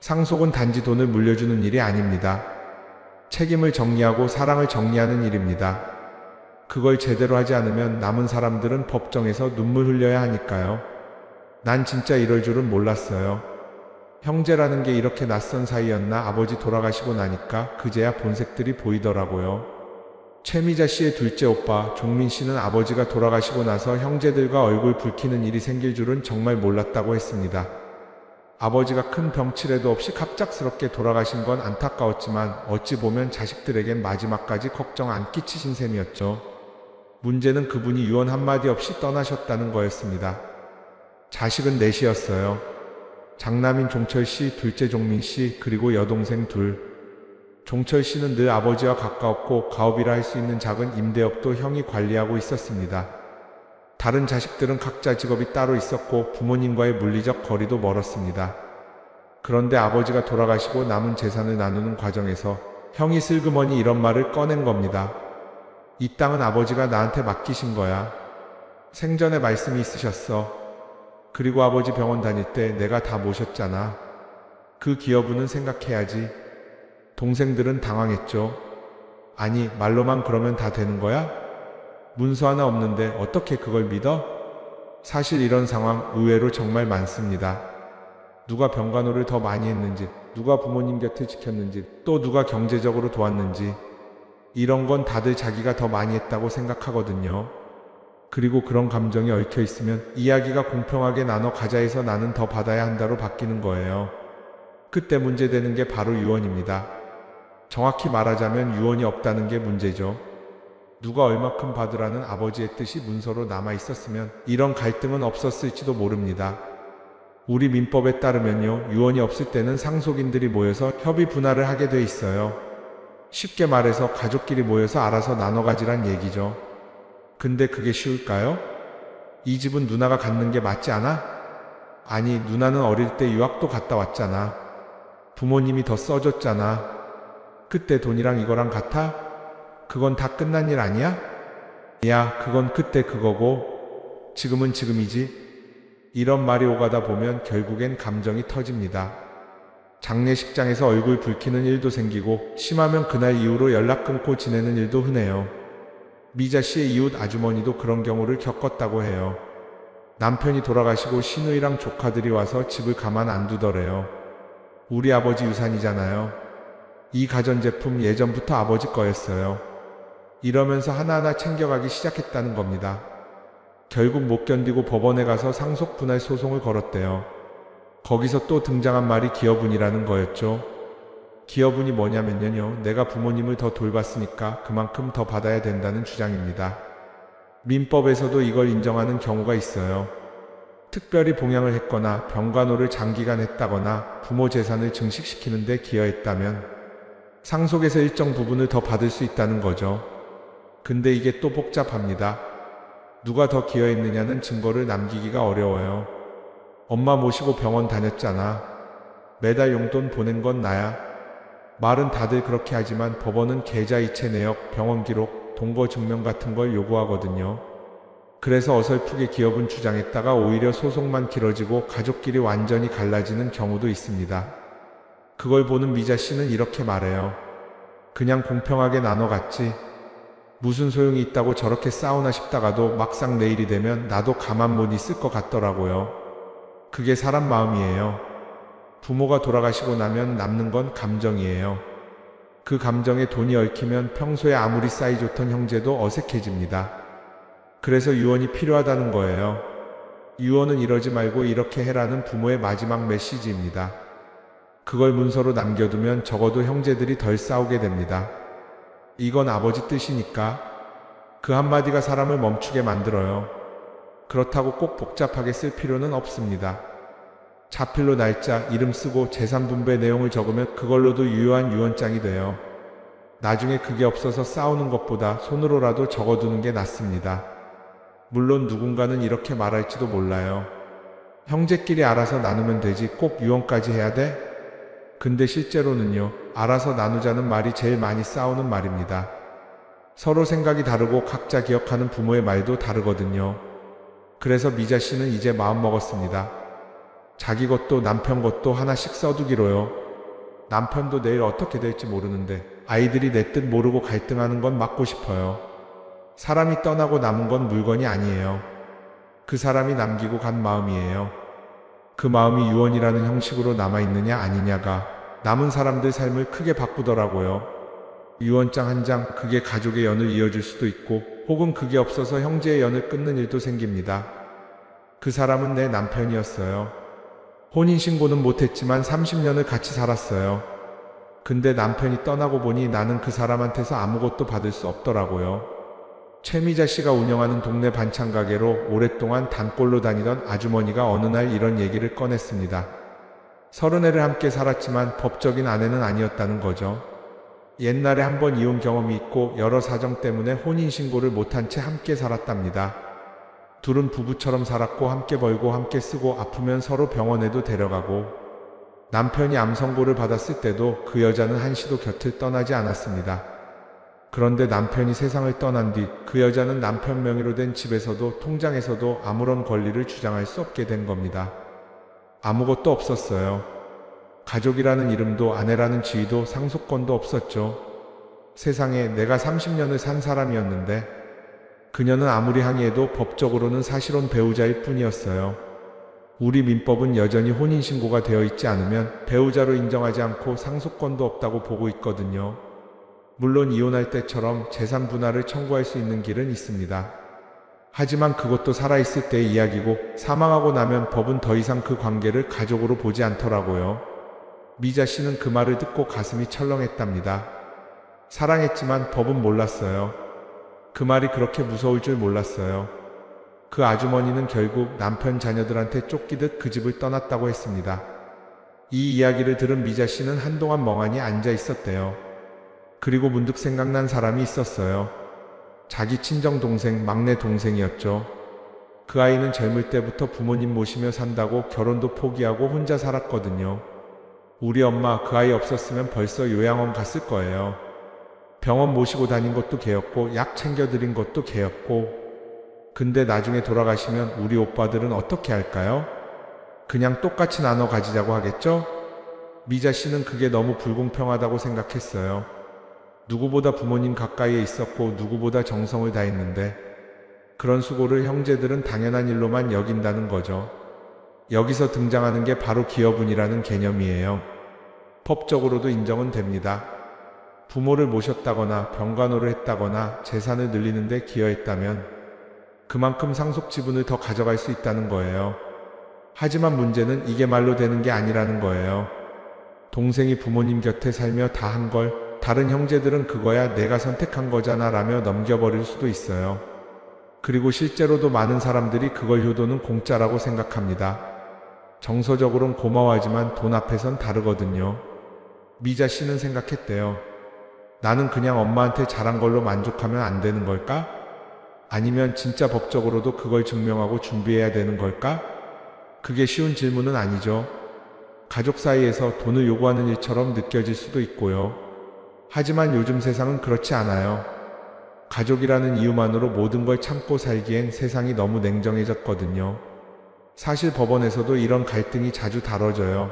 [SPEAKER 4] 상속은 단지 돈을 물려주는 일이 아닙니다. 책임을 정리하고 사랑을 정리하는 일입니다. 그걸 제대로 하지 않으면 남은 사람들은 법정에서 눈물 흘려야 하니까요. 난 진짜 이럴 줄은 몰랐어요. 형제라는 게 이렇게 낯선 사이였나. 아버지 돌아가시고 나니까 그제야 본색들이 보이더라고요. 최미자 씨의 둘째 오빠 종민 씨는 아버지가 돌아가시고 나서 형제들과 얼굴 붉히는 일이 생길 줄은 정말 몰랐다고 했습니다. 아버지가 큰 병치레도 없이 갑작스럽게 돌아가신 건 안타까웠지만 어찌 보면 자식들에겐 마지막까지 걱정 안 끼치신 셈이었죠. 문제는 그분이 유언 한마디 없이 떠나셨다는 거였습니다. 자식은 넷이었어요. 장남인 종철 씨, 둘째 종민 씨, 그리고 여동생 둘. 종철 씨는 늘 아버지와 가까웠고 가업이라 할 수 있는 작은 임대업도 형이 관리하고 있었습니다. 다른 자식들은 각자 직업이 따로 있었고 부모님과의 물리적 거리도 멀었습니다. 그런데 아버지가 돌아가시고 남은 재산을 나누는 과정에서 형이 슬그머니 이런 말을 꺼낸 겁니다. 이 땅은 아버지가 나한테 맡기신 거야. 생전에 말씀이 있으셨어. 그리고 아버지 병원 다닐 때 내가 다 모셨잖아. 그 기여분은 생각해야지. 동생들은 당황했죠. 아니, 말로만 그러면 다 되는 거야? 문서 하나 없는데 어떻게 그걸 믿어? 사실 이런 상황 의외로 정말 많습니다. 누가 병간호를 더 많이 했는지, 누가 부모님 곁을 지켰는지, 또 누가 경제적으로 도왔는지, 이런 건 다들 자기가 더 많이 했다고 생각하거든요. 그리고 그런 감정이 얽혀 있으면 이야기가 공평하게 나눠 가자에서 나는 더 받아야 한다로 바뀌는 거예요. 그때 문제되는 게 바로 유언입니다. 정확히 말하자면 유언이 없다는 게 문제죠. 누가 얼마큼 받으라는 아버지의 뜻이 문서로 남아 있었으면 이런 갈등은 없었을지도 모릅니다. 우리 민법에 따르면요, 유언이 없을 때는 상속인들이 모여서 협의 분할을 하게 돼 있어요. 쉽게 말해서 가족끼리 모여서 알아서 나눠 가지란 얘기죠. 근데 그게 쉬울까요? 이 집은 누나가 갖는 게 맞지 않아? 아니, 누나는 어릴 때 유학도 갔다 왔잖아. 부모님이 더 써줬잖아. 그때 돈이랑 이거랑 같아? 그건 다 끝난 일 아니야? 야, 그건 그때 그거고 지금은 지금이지. 이런 말이 오가다 보면 결국엔 감정이 터집니다. 장례식장에서 얼굴 붉히는 일도 생기고 심하면 그날 이후로 연락 끊고 지내는 일도 흔해요. 미자 씨의 이웃 아주머니도 그런 경우를 겪었다고 해요. 남편이 돌아가시고 시누이랑 조카들이 와서 집을 가만 안 두더래요. 우리 아버지 유산이잖아요. 이 가전제품 예전부터 아버지 거였어요. 이러면서 하나하나 챙겨가기 시작했다는 겁니다. 결국 못 견디고 법원에 가서 상속분할 소송을 걸었대요. 거기서 또 등장한 말이 기여분이라는 거였죠. 기여분이 뭐냐면요, 내가 부모님을 더 돌봤으니까 그만큼 더 받아야 된다는 주장입니다. 민법에서도 이걸 인정하는 경우가 있어요. 특별히 봉양을 했거나 병간호를 장기간 했다거나 부모 재산을 증식시키는 데 기여했다면 상속에서 일정 부분을 더 받을 수 있다는 거죠. 근데 이게 또 복잡합니다. 누가 더 기여했느냐는 증거를 남기기가 어려워요. 엄마 모시고 병원 다녔잖아. 매달 용돈 보낸 건 나야. 말은 다들 그렇게 하지만 법원은 계좌이체 내역, 병원 기록, 동거 증명 같은 걸 요구하거든요. 그래서 어설프게 기여분 주장했다가 오히려 소송만 길어지고 가족끼리 완전히 갈라지는 경우도 있습니다. 그걸 보는 미자 씨는 이렇게 말해요. 그냥 공평하게 나눠 갔지. 무슨 소용이 있다고 저렇게 싸우나 싶다가도 막상 내일이 되면 나도 가만 못 있을 것 같더라고요. 그게 사람 마음이에요. 부모가 돌아가시고 나면 남는 건 감정이에요. 그 감정에 돈이 얽히면 평소에 아무리 사이 좋던 형제도 어색해집니다. 그래서 유언이 필요하다는 거예요. 유언은 이러지 말고 이렇게 해라는 부모의 마지막 메시지입니다. 그걸 문서로 남겨두면 적어도 형제들이 덜 싸우게 됩니다. 이건 아버지 뜻이니까. 그 한마디가 사람을 멈추게 만들어요. 그렇다고 꼭 복잡하게 쓸 필요는 없습니다. 자필로 날짜, 이름 쓰고 재산 분배 내용을 적으면 그걸로도 유효한 유언장이 돼요. 나중에 그게 없어서 싸우는 것보다 손으로라도 적어두는 게 낫습니다. 물론 누군가는 이렇게 말할지도 몰라요. 형제끼리 알아서 나누면 되지 꼭 유언까지 해야 돼? 근데 실제로는요, 알아서 나누자는 말이 제일 많이 싸우는 말입니다. 서로 생각이 다르고 각자 기억하는 부모의 말도 다르거든요. 그래서 미자 씨는 이제 마음 먹었습니다. 자기 것도 남편 것도 하나씩 써두기로요. 남편도 내일 어떻게 될지 모르는데 아이들이 내 뜻 모르고 갈등하는 건 막고 싶어요. 사람이 떠나고 남은 건 물건이 아니에요. 그 사람이 남기고 간 마음이에요. 그 마음이 유언이라는 형식으로 남아있느냐 아니냐가 남은 사람들 삶을 크게 바꾸더라고요. 유언장 한 장, 그게 가족의 연을 이어줄 수도 있고 혹은 그게 없어서 형제의 연을 끊는 일도 생깁니다. 그 사람은 내 남편이었어요. 혼인신고는 못했지만 30년을 같이 살았어요. 근데 남편이 떠나고 보니 나는 그 사람한테서 아무것도 받을 수 없더라고요. 최미자 씨가 운영하는 동네 반찬 가게로 오랫동안 단골로 다니던 아주머니가 어느 날 이런 얘기를 꺼냈습니다. 30해를 함께 살았지만 법적인 아내는 아니었다는 거죠. 옛날에 한번 이혼 경험이 있고 여러 사정 때문에 혼인신고를 못한 채 함께 살았답니다. 둘은 부부처럼 살았고 함께 벌고 함께 쓰고 아프면 서로 병원에도 데려가고 남편이 암 선고를 받았을 때도 그 여자는 한시도 곁을 떠나지 않았습니다. 그런데 남편이 세상을 떠난 뒤 그 여자는 남편 명의로 된 집에서도 통장에서도 아무런 권리를 주장할 수 없게 된 겁니다. 아무것도 없었어요. 가족이라는 이름도 아내라는 지위도 상속권도 없었죠. 세상에 내가 30년을 산 사람이었는데 그녀는 아무리 항의해도 법적으로는 사실혼 배우자일 뿐이었어요. 우리 민법은 여전히 혼인신고가 되어 있지 않으면 배우자로 인정하지 않고 상속권도 없다고 보고 있거든요. 물론 이혼할 때처럼 재산 분할을 청구할 수 있는 길은 있습니다. 하지만 그것도 살아있을 때의 이야기고 사망하고 나면 법은 더 이상 그 관계를 가족으로 보지 않더라고요. 미자 씨는 그 말을 듣고 가슴이 철렁했답니다. 사랑했지만 법은 몰랐어요. 그 말이 그렇게 무서울 줄 몰랐어요. 그 아주머니는 결국 남편 자녀들한테 쫓기듯 그 집을 떠났다고 했습니다. 이 이야기를 들은 미자 씨는 한동안 멍하니 앉아 있었대요. 그리고 문득 생각난 사람이 있었어요. 자기 친정 동생, 막내 동생이었죠. 그 아이는 젊을 때부터 부모님 모시며 산다고 결혼도 포기하고 혼자 살았거든요. 우리 엄마 그 아이 없었으면 벌써 요양원 갔을 거예요. 병원 모시고 다닌 것도 걔였고 약 챙겨드린 것도 걔였고. 근데 나중에 돌아가시면 우리 오빠들은 어떻게 할까요? 그냥 똑같이 나눠 가지자고 하겠죠? 미자 씨는 그게 너무 불공평하다고 생각했어요. 누구보다 부모님 가까이에 있었고 누구보다 정성을 다했는데 그런 수고를 형제들은 당연한 일로만 여긴다는 거죠. 여기서 등장하는 게 바로 기여분이라는 개념이에요. 법적으로도 인정은 됩니다. 부모를 모셨다거나 병간호를 했다거나 재산을 늘리는데 기여했다면 그만큼 상속 지분을 더 가져갈 수 있다는 거예요. 하지만 문제는 이게 말로 되는 게 아니라는 거예요. 동생이 부모님 곁에 살며 다 한 걸 다른 형제들은 그거야 내가 선택한 거잖아 라며 넘겨버릴 수도 있어요. 그리고 실제로도 많은 사람들이 그걸 효도는 공짜라고 생각합니다. 정서적으론 고마워하지만 돈 앞에선 다르거든요. 미자 씨는 생각했대요. 나는 그냥 엄마한테 잘한 걸로 만족하면 안 되는 걸까? 아니면 진짜 법적으로도 그걸 증명하고 준비해야 되는 걸까? 그게 쉬운 질문은 아니죠. 가족 사이에서 돈을 요구하는 일처럼 느껴질 수도 있고요. 하지만 요즘 세상은 그렇지 않아요. 가족이라는 이유만으로 모든 걸 참고 살기엔 세상이 너무 냉정해졌거든요. 사실 법원에서도 이런 갈등이 자주 다뤄져요.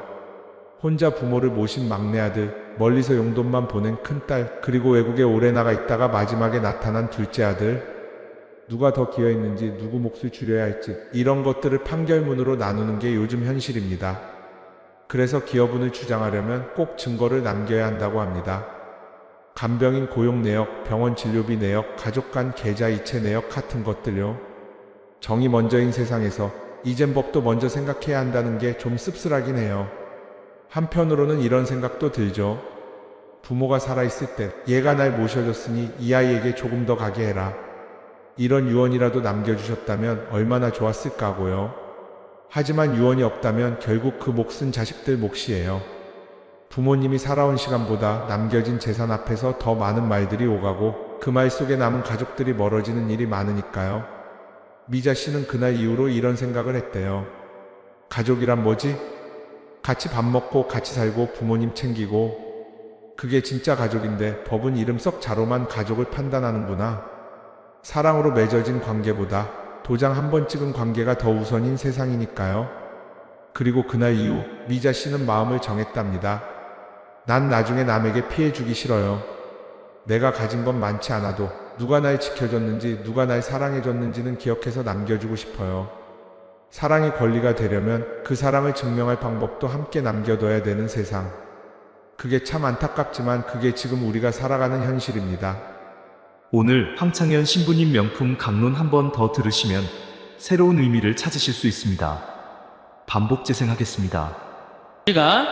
[SPEAKER 4] 혼자 부모를 모신 막내 아들, 멀리서 용돈만 보낸 큰딸, 그리고 외국에 오래 나가 있다가 마지막에 나타난 둘째 아들, 누가 더 기여했는지, 누구 몫을 줄여야 할지 이런 것들을 판결문으로 나누는 게 요즘 현실입니다. 그래서 기여분을 주장하려면 꼭 증거를 남겨야 한다고 합니다. 간병인 고용 내역, 병원 진료비 내역, 가족 간 계좌 이체 내역 같은 것들요. 정이 먼저인 세상에서 이젠 법도 먼저 생각해야 한다는 게 좀 씁쓸하긴 해요. 한편으로는 이런 생각도 들죠. 부모가 살아있을 때 얘가 날 모셔줬으니 이 아이에게 조금 더 가게 해라. 이런 유언이라도 남겨주셨다면 얼마나 좋았을까 하고요. 하지만 유언이 없다면 결국 그 몫은 자식들 몫이에요. 부모님이 살아온 시간보다 남겨진 재산 앞에서 더 많은 말들이 오가고 그 말 속에 남은 가족들이 멀어지는 일이 많으니까요. 미자 씨는 그날 이후로 이런 생각을 했대요. 가족이란 뭐지? 같이 밥 먹고 같이 살고 부모님 챙기고 그게 진짜 가족인데 법은 이름 썩 자로만 가족을 판단하는구나. 사랑으로 맺어진 관계보다 도장 한 번 찍은 관계가 더 우선인 세상이니까요. 그리고 그날 이후 미자 씨는 마음을 정했답니다. 난 나중에 남에게 피해 주기 싫어요. 내가 가진 건 많지 않아도 누가 날 지켜줬는지 누가 날 사랑해줬는지는 기억해서 남겨주고 싶어요. 사랑이 권리가 되려면 그 사랑을 증명할 방법도 함께 남겨둬야 되는 세상. 그게 참 안타깝지만 그게 지금 우리가 살아가는 현실입니다.
[SPEAKER 5] 오늘 황창현 신부님 명품 강론 한 번 더 들으시면 새로운 의미를 찾으실 수 있습니다. 반복 재생하겠습니다.
[SPEAKER 1] 우리가